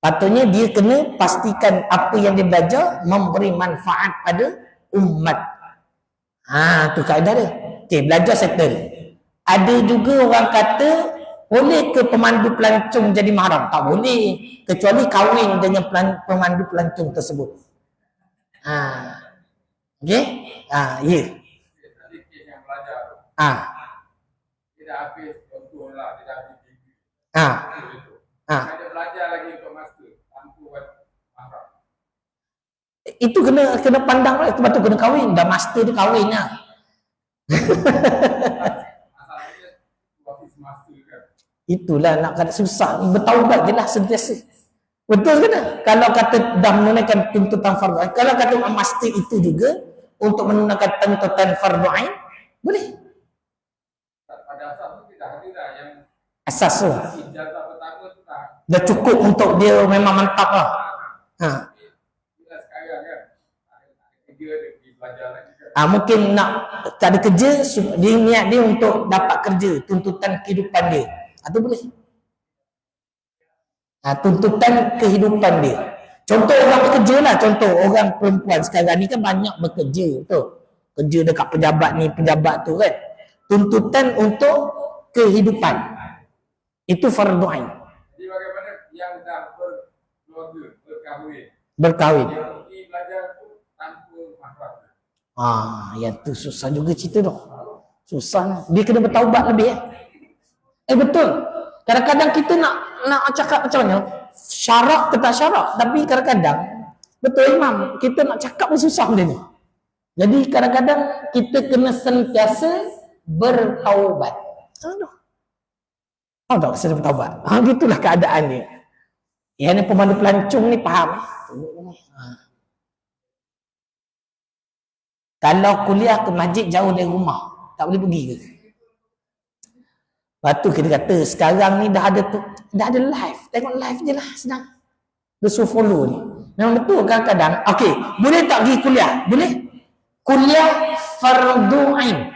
Patutnya dia kena pastikan apa yang dia belajar memberi manfaat pada umat. Tu kaedah dia. Okey, belajar settle. Ada juga orang kata, boleh ke pemandu pelancong jadi mahram? Tak boleh, kecuali kahwin dengan pemandu pelancong tersebut. Okey? Ya. Tidak habis contohlah, tidak habis degree. Ada belajar lagi untuk master tanpa buat mahram. Itu kena pandang lah. Sebab tu kena kahwin. Dah master tu kahwin lah. Masalahnya habis master kan. Itulah nak kata susah. Bertaubat je lah sentiasa. Betul ke tak? Kalau kata dah menunaikan tuntutan fardu ain, kalau kata master itu juga untuk menunaikan tuntutan fardu ain, boleh. Pada asas tu tidak ada dah yang Asas tu ijazah pertama tu tak. dah cukup untuk dia memang mantap lah. Bila sekarang kan ada kerja dia pergi belajar lagi kan. Mungkin nak tak ada kerja, dia niat dia untuk dapat kerja, tuntutan kehidupan dia. Itu boleh. Tuntutan kehidupan dia. Contoh orang bekerja lah, contoh orang perempuan sekarang ni kan banyak bekerja tu. Kerja dekat pejabat ni, pejabat tu kan. Tuntutan untuk kehidupan. Itu fardu ain. Jadi bagaimana yang dah berkeluarga, Berkahwin. dia pergi belajar tu tanpa mahram. Yang tu susah juga cerita tu. Susah lah. Dia kena bertaubat lebih betul. Kadang-kadang kita nak cakap macam mana? Syarak ke tak syarak. Tapi kadang-kadang, betul Imam, kita nak cakap pun susah benda ni. Jadi kadang-kadang kita kena sentiasa bertaubat. Tahu tak saya bertaubat? Gitulah keadaan dia. Yang ni pemandu pelancong ni faham. Kalau kuliah ke masjid jauh dari rumah, tak boleh pergi ke? Lepas tu kita kata sekarang ni dah ada live. Tengok live je lah, senang. Dia suruh follow ni. Memang betul kadang-kadang. Okey, boleh tak pergi kuliah? Boleh. Kuliah fardu ain.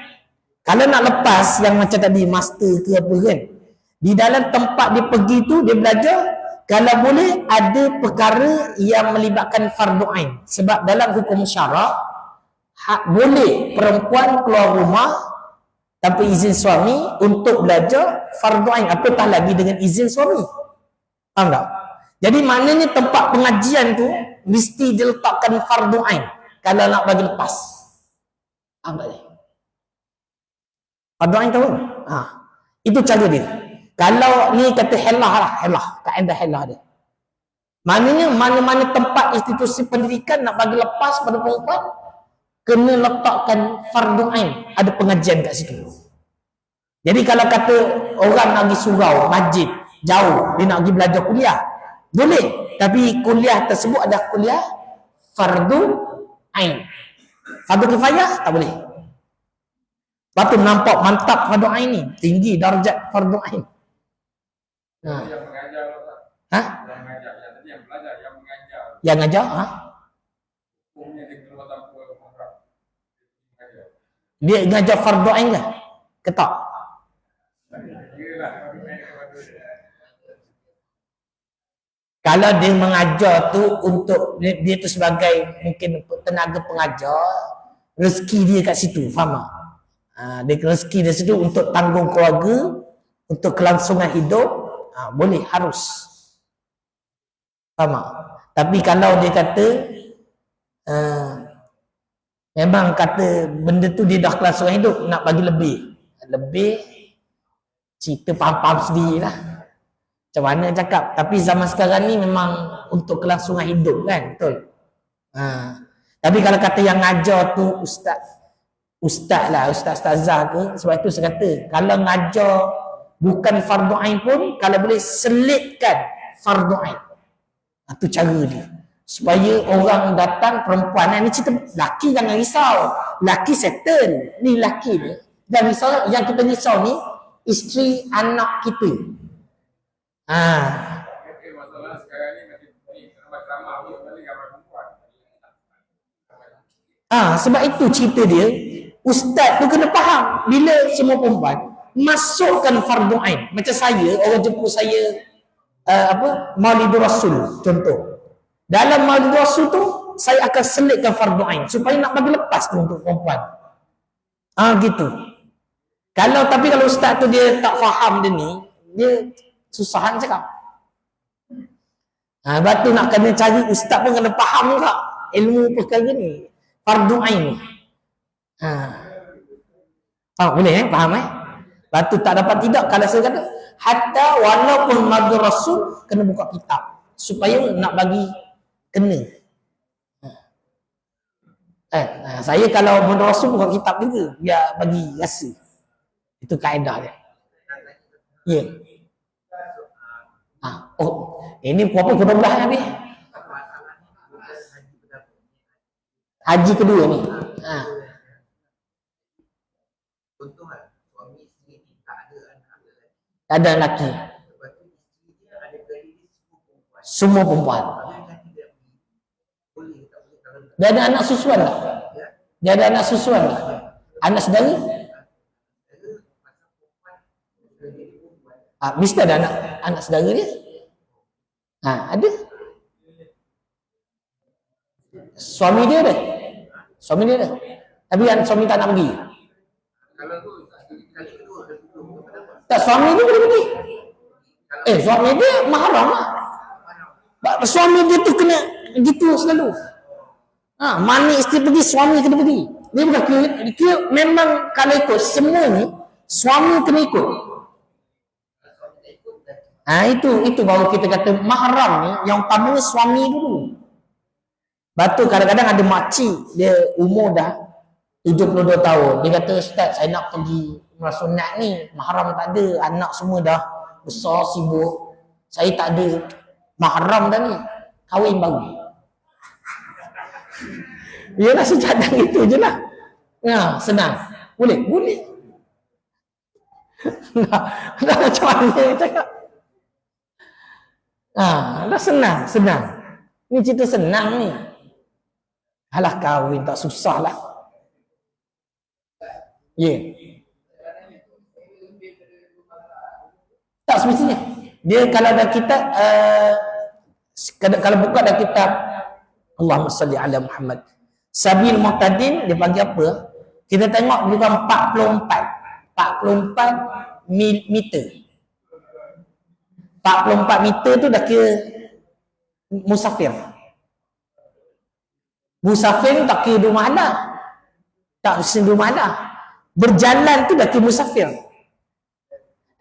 Kalau nak lepas yang macam tadi master ke apa kan, di dalam tempat dia pergi tu dia belajar, kalau boleh ada perkara yang melibatkan fardu ain. Sebab dalam hukum syarak boleh perempuan keluar rumah tanpa izin suami untuk belajar fardu ain, apatah lagi dengan izin suami. Faham tak? Jadi maknanya tempat pengajian tu mesti diletakkan fardu ain kalau nak bagi lepas. Faham tak? Fardu ain tahu? Itu cara dia. Kalau ni kata helah, kaedah helah dia. Maknanya mana-mana tempat institusi pendidikan nak bagi lepas pada perempuan, kena letakkan fardu ain, ada pengajian kat situ. Jadi kalau kata orang nak pergi surau, masjid, jauh, dia nak pergi belajar kuliah, boleh. Tapi kuliah tersebut ada kuliah fardu ain. Fardu kifayah tak boleh. Lepas tu nampak mantap fardu ain ni, tinggi darjat fardu ain. Yang mengajar Yang mengajar, yang tadi yang belajar, yang mengajar. Yang ngajar, Hukumnya dia keluar tanpa mahram. dia ngajar fardu ain ke? Ketak. Iyalah, Kalau dia mengajar tu untuk dia tu sebagai mungkin tenaga pengajar, rezeki dia kat situ, faham tak? Dia rezeki dia situ untuk tanggung keluarga, untuk kelangsungan hidup, boleh, harus. Faham tak? Tapi kalau dia kata memang kata benda tu dia dah kelangsungan hidup, nak bagi lebih cerita faham-faham sendirilah macam mana cakap. Tapi zaman sekarang ni memang untuk kelangsungan hidup kan, betul. Tapi kalau kata yang ngajar tu ustazah ke, sebab itu saya kata kalau ngajar bukan fardu ain pun kalau boleh selitkan fardu ain. Itu cara dia. Supaya orang datang perempuan ni cerita laki jangan risau. Laki settle. Ni laki ni. Dan risau yang kita risau ni isteri anak kita. Okey, masalah sekarang ni macam ramai-ramai ni balik ramai perempuan. Sebab itu cerita dia ustaz tu kena faham bila semua perempuan masukkan fardu ain. Macam saya, orang jemput saya Maulidur Rasul contoh. Dalam Maulidur Rasul tu saya akan selitkan fardu ain supaya nak bagi lepas tu untuk perempuan. Gitu. Tapi kalau ustaz tu dia tak faham dia ni, dia susahan cakap. Lepas tu nak kena cari ustaz pun kena faham juga ilmu perkara ni. Fardu ain ni. Boleh faham Lepas tu tak dapat tidak kalau saya kata hatta walaupun Maulidur Rasul kena buka kitab supaya nak bagi kena. Saya kalau Maulidur Rasul buka kitab juga biar bagi rasa. Itu kaedah dia. Ya. Ini berapa ke-12 habis? Haji kedua ni. Contohlah, suami isteri ni tak ada anak lelaki. Tak ada lelaki. Lepas tu isteri dia ada beradik dia Semua semua perempuan. perempuan. Dia tidak boleh, tak boleh kalau Dia ada anak susuan tak? Dia ada anak susuan tak? Anak saudara? Mesti ada anak saudara dia. Ada. Suami dia ada. Suami dia ada. Tapi yang suami tak nak pergi. kalau tu kali kedua Tak, suami dia boleh pergi. Suami dia mahram lah. Suami dia tu kena gitu selalu. Mana isteri pergi, suami kena pergi. Dia bukan kira memang kalau ikut semua ni suami kena ikut. Itu baru kita kata mahram ni yang utama suami dulu. Batu kadang-kadang ada makcik dia umur dah 72 tahun. Dia kata, "Ustaz, saya nak pergi umrah sunat ni, mahram tak ada, anak semua dah besar sibuk. Saya tak ada mahram dah ni. Kahwin baru." Yalah sejadah itu je lah. Senang. Boleh? Boleh. Dah macam mana dia cakap? Dah senang. Ni cerita senang ni. Alah kahwin tak susah lah. Tak semestinya. Dia kalau ada kitab kalau buka ada kitab Allahumma salli ala Muhammad Sabil Mu'tadin, dia bagi apa? Kita tengok bukan 44 meter. 44 meter tu dah kira musafir. Musafir tak kira rumah anda. Tak mesti rumah anda. Berjalan tu dah kira musafir.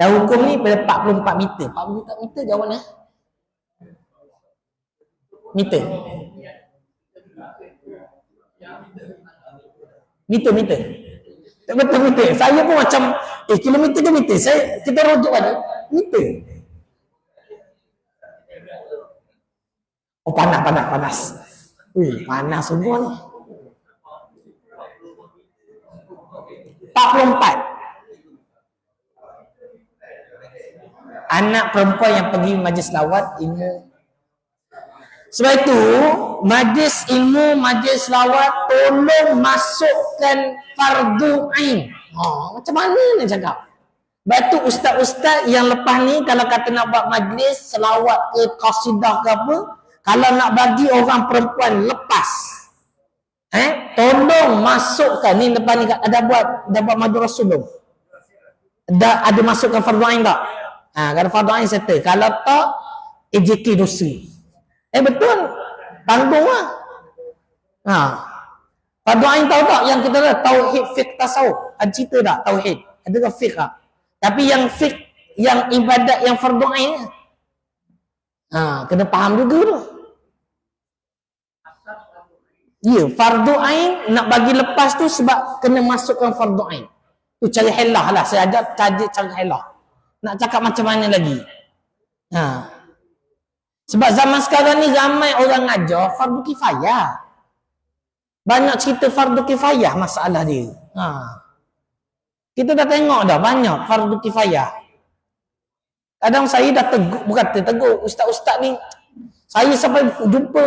Dan hukum ni pada 44 meter. 44 meter jauh mana? Meter. Meter. Tak betul meter. Saya pun macam kilometer ke meter? Kita rujuk pada meter. Panas. Panas semua ni. 44. Anak perempuan yang pergi majlis lawat ilmu. Sebab itu majlis ilmu, majlis lawat tolong masukkan fardu ain. Macam mana nak cakap? Batu ustaz-ustaz yang lepas ni kalau kata nak buat majlis selawat ke qasidah ke apa, kalau nak bagi orang perempuan lepas, tolong masukkan ni lepas ni ada buat Maulidur Rasul belum? Ada masukkan fardu ain tak? Kalau fardu ain settle. Kalau tak AJK dosa. Betul. Tanggung lah. Fardu ain tahu tak yang kita dah tauhid fiqh tasawuf? Ada cerita tak tauhid? Ada ke fiqh tak? Tapi yang fiqh, yang ibadat, yang fardu ain kena faham juga tu. Ya, fardu ain nak bagi lepas tu sebab kena masukkan fardu ain. Tu cari helah lah. Saya ajar cari helah. Nak cakap macam mana lagi? Ha. Sebab zaman sekarang ni ramai orang ajar fardu kifayah. Banyak cerita fardu kifayah masalah dia. Ha. Kita dah tengok dah banyak fardu kifayah. Kadang saya dah tegur, bukan tegur, ustaz-ustaz ni, saya sampai jumpa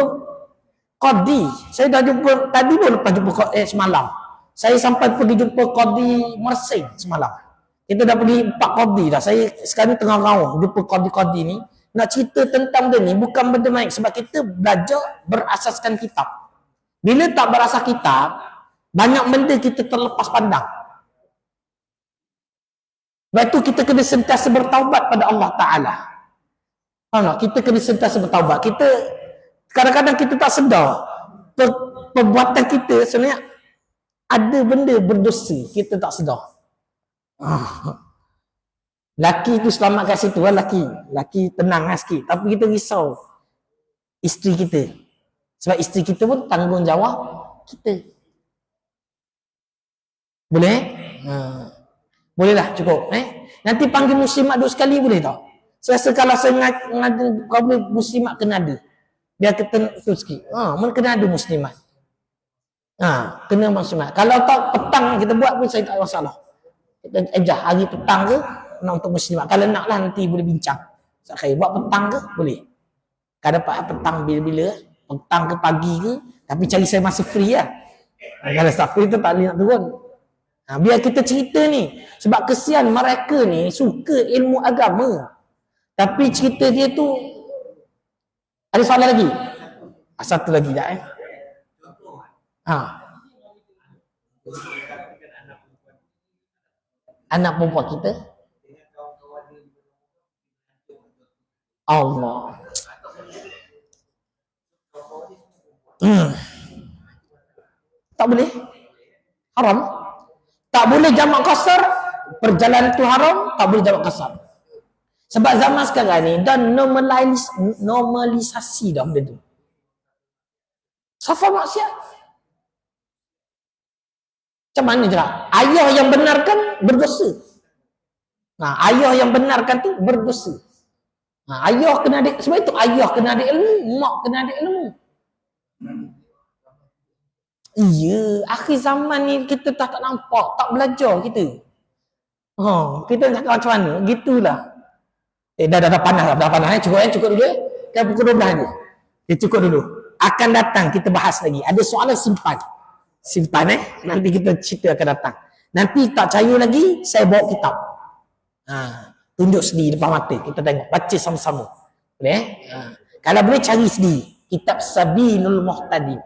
qadi. Saya dah jumpa, tadi pun lepas jumpa semalam. Saya sampai pergi jumpa qadi Mersing semalam. Kita dah pergi 4 qadi dah. Saya sekarang tengah rawang jumpa qadi-qadi ni. Nak cerita tentang dia ni bukan benda main. Sebab kita belajar berasaskan kitab. Bila tak berasas kitab, banyak benda kita terlepas pandang. Sebab itu kita kena sentiasa bertaubat pada Allah Ta'ala. Kita kena sentiasa bertaubat. Kita kadang-kadang kita tak sedar perbuatan kita sebenarnya ada benda berdosa, kita tak sedar. Laki tu selamat kat situ lah laki. Laki tenang lah sikit. Tapi kita risau isteri kita. Sebab isteri kita pun tanggungjawab kita. Boleh? Boleh lah, cukup. Nanti panggil muslimat 2 sekali boleh tak? Saya rasa kalau saya ngadu, kau boleh muslimat kena ada. Biar kita tu sikit. Mana kena ada muslimat. Kena muslimat. Kalau tak petang kita buat pun saya tak ada masalah. Kita ejah hari petang ke nak untuk muslimat. Kalau nak lah nanti boleh bincang. Saya buat petang ke boleh. Kalau dapat petang bila-bila, petang ke pagi ke, tapi cari saya masih free lah. Kalau tak free tu tak boleh nak turun. Biar kita cerita ni. Sebab kesian mereka ni suka ilmu agama. Tapi cerita dia tu ada soalan lagi? Satu lagi tak Anak perempuan kita? Allah. Tak boleh? Haram? Tak boleh jamak qasar, perjalanan itu haram, tak boleh jamak qasar. Sebab zaman sekarang ni dah normalisasi dah benda tu. Safar maksiat. Macam mana cakap? Ayah yang benarkan berdosa. Ayah yang benarkan tu berdosa. Ayah kena ada, sebab itu ayah kena ada ilmu, mak kena ada ilmu. Iya, akhir zaman ni kita tak nampak, tak belajar kita. Kita cakap macam mana? Gitulah. Dah panas. Cukup dulu. Kan pukul 12 ni. Cukup dulu. Akan datang kita bahas lagi. Ada soalan simpan. Nanti kita cerita akan datang. Nanti tak percaya lagi, saya bawa kitab. Tunjuk sendiri depan mata. Kita tengok. Baca sama-sama. Boleh? Kalau boleh cari sendiri. Kitab Sabilul Muhtadin.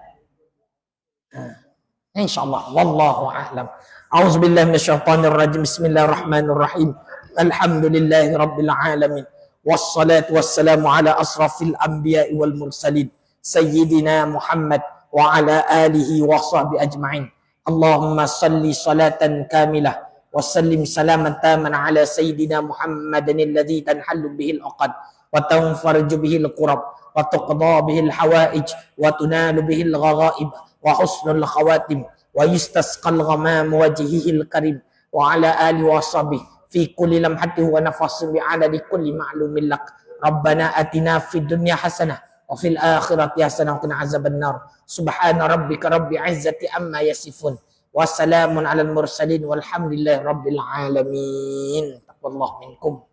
InsyaAllah. Wallahu a'lam. A'udzubillahi minasyaitonirrajim. Bismillahirrahmanirrahim. Alhamdulillahi rabbil alamin. Wassalatu wassalamu ala asrafil anbiya'i wal mursalin. Sayyidina Muhammad wa ala alihi wa sahbihi ajma'in. Allahumma salli salatan kamilah wa sallim salaman taman ala sayyidina Muhammadin alladhi tanhallu bihil uqad wa tanfarju bihil qurab wa tuqda bihil hawaij wa tunalu bihil ghaghaib wa husnul khawatim wa yustasqal ghamam wajhihil karim wa ala alihi wa sahbihi fi kulli lamhatin wa nafasin bi adadi kulli ma'lumin lak. Rabbana atina fid dunya hasanah wa fil akhirati hasanah wa qina azabannar. Subhana rabbika rabbil izzati amma yasifun wa salamun alal mursalin walhamdulillahi rabbil alamin. Taqwallahu minkum.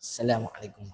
Assalamualaikum.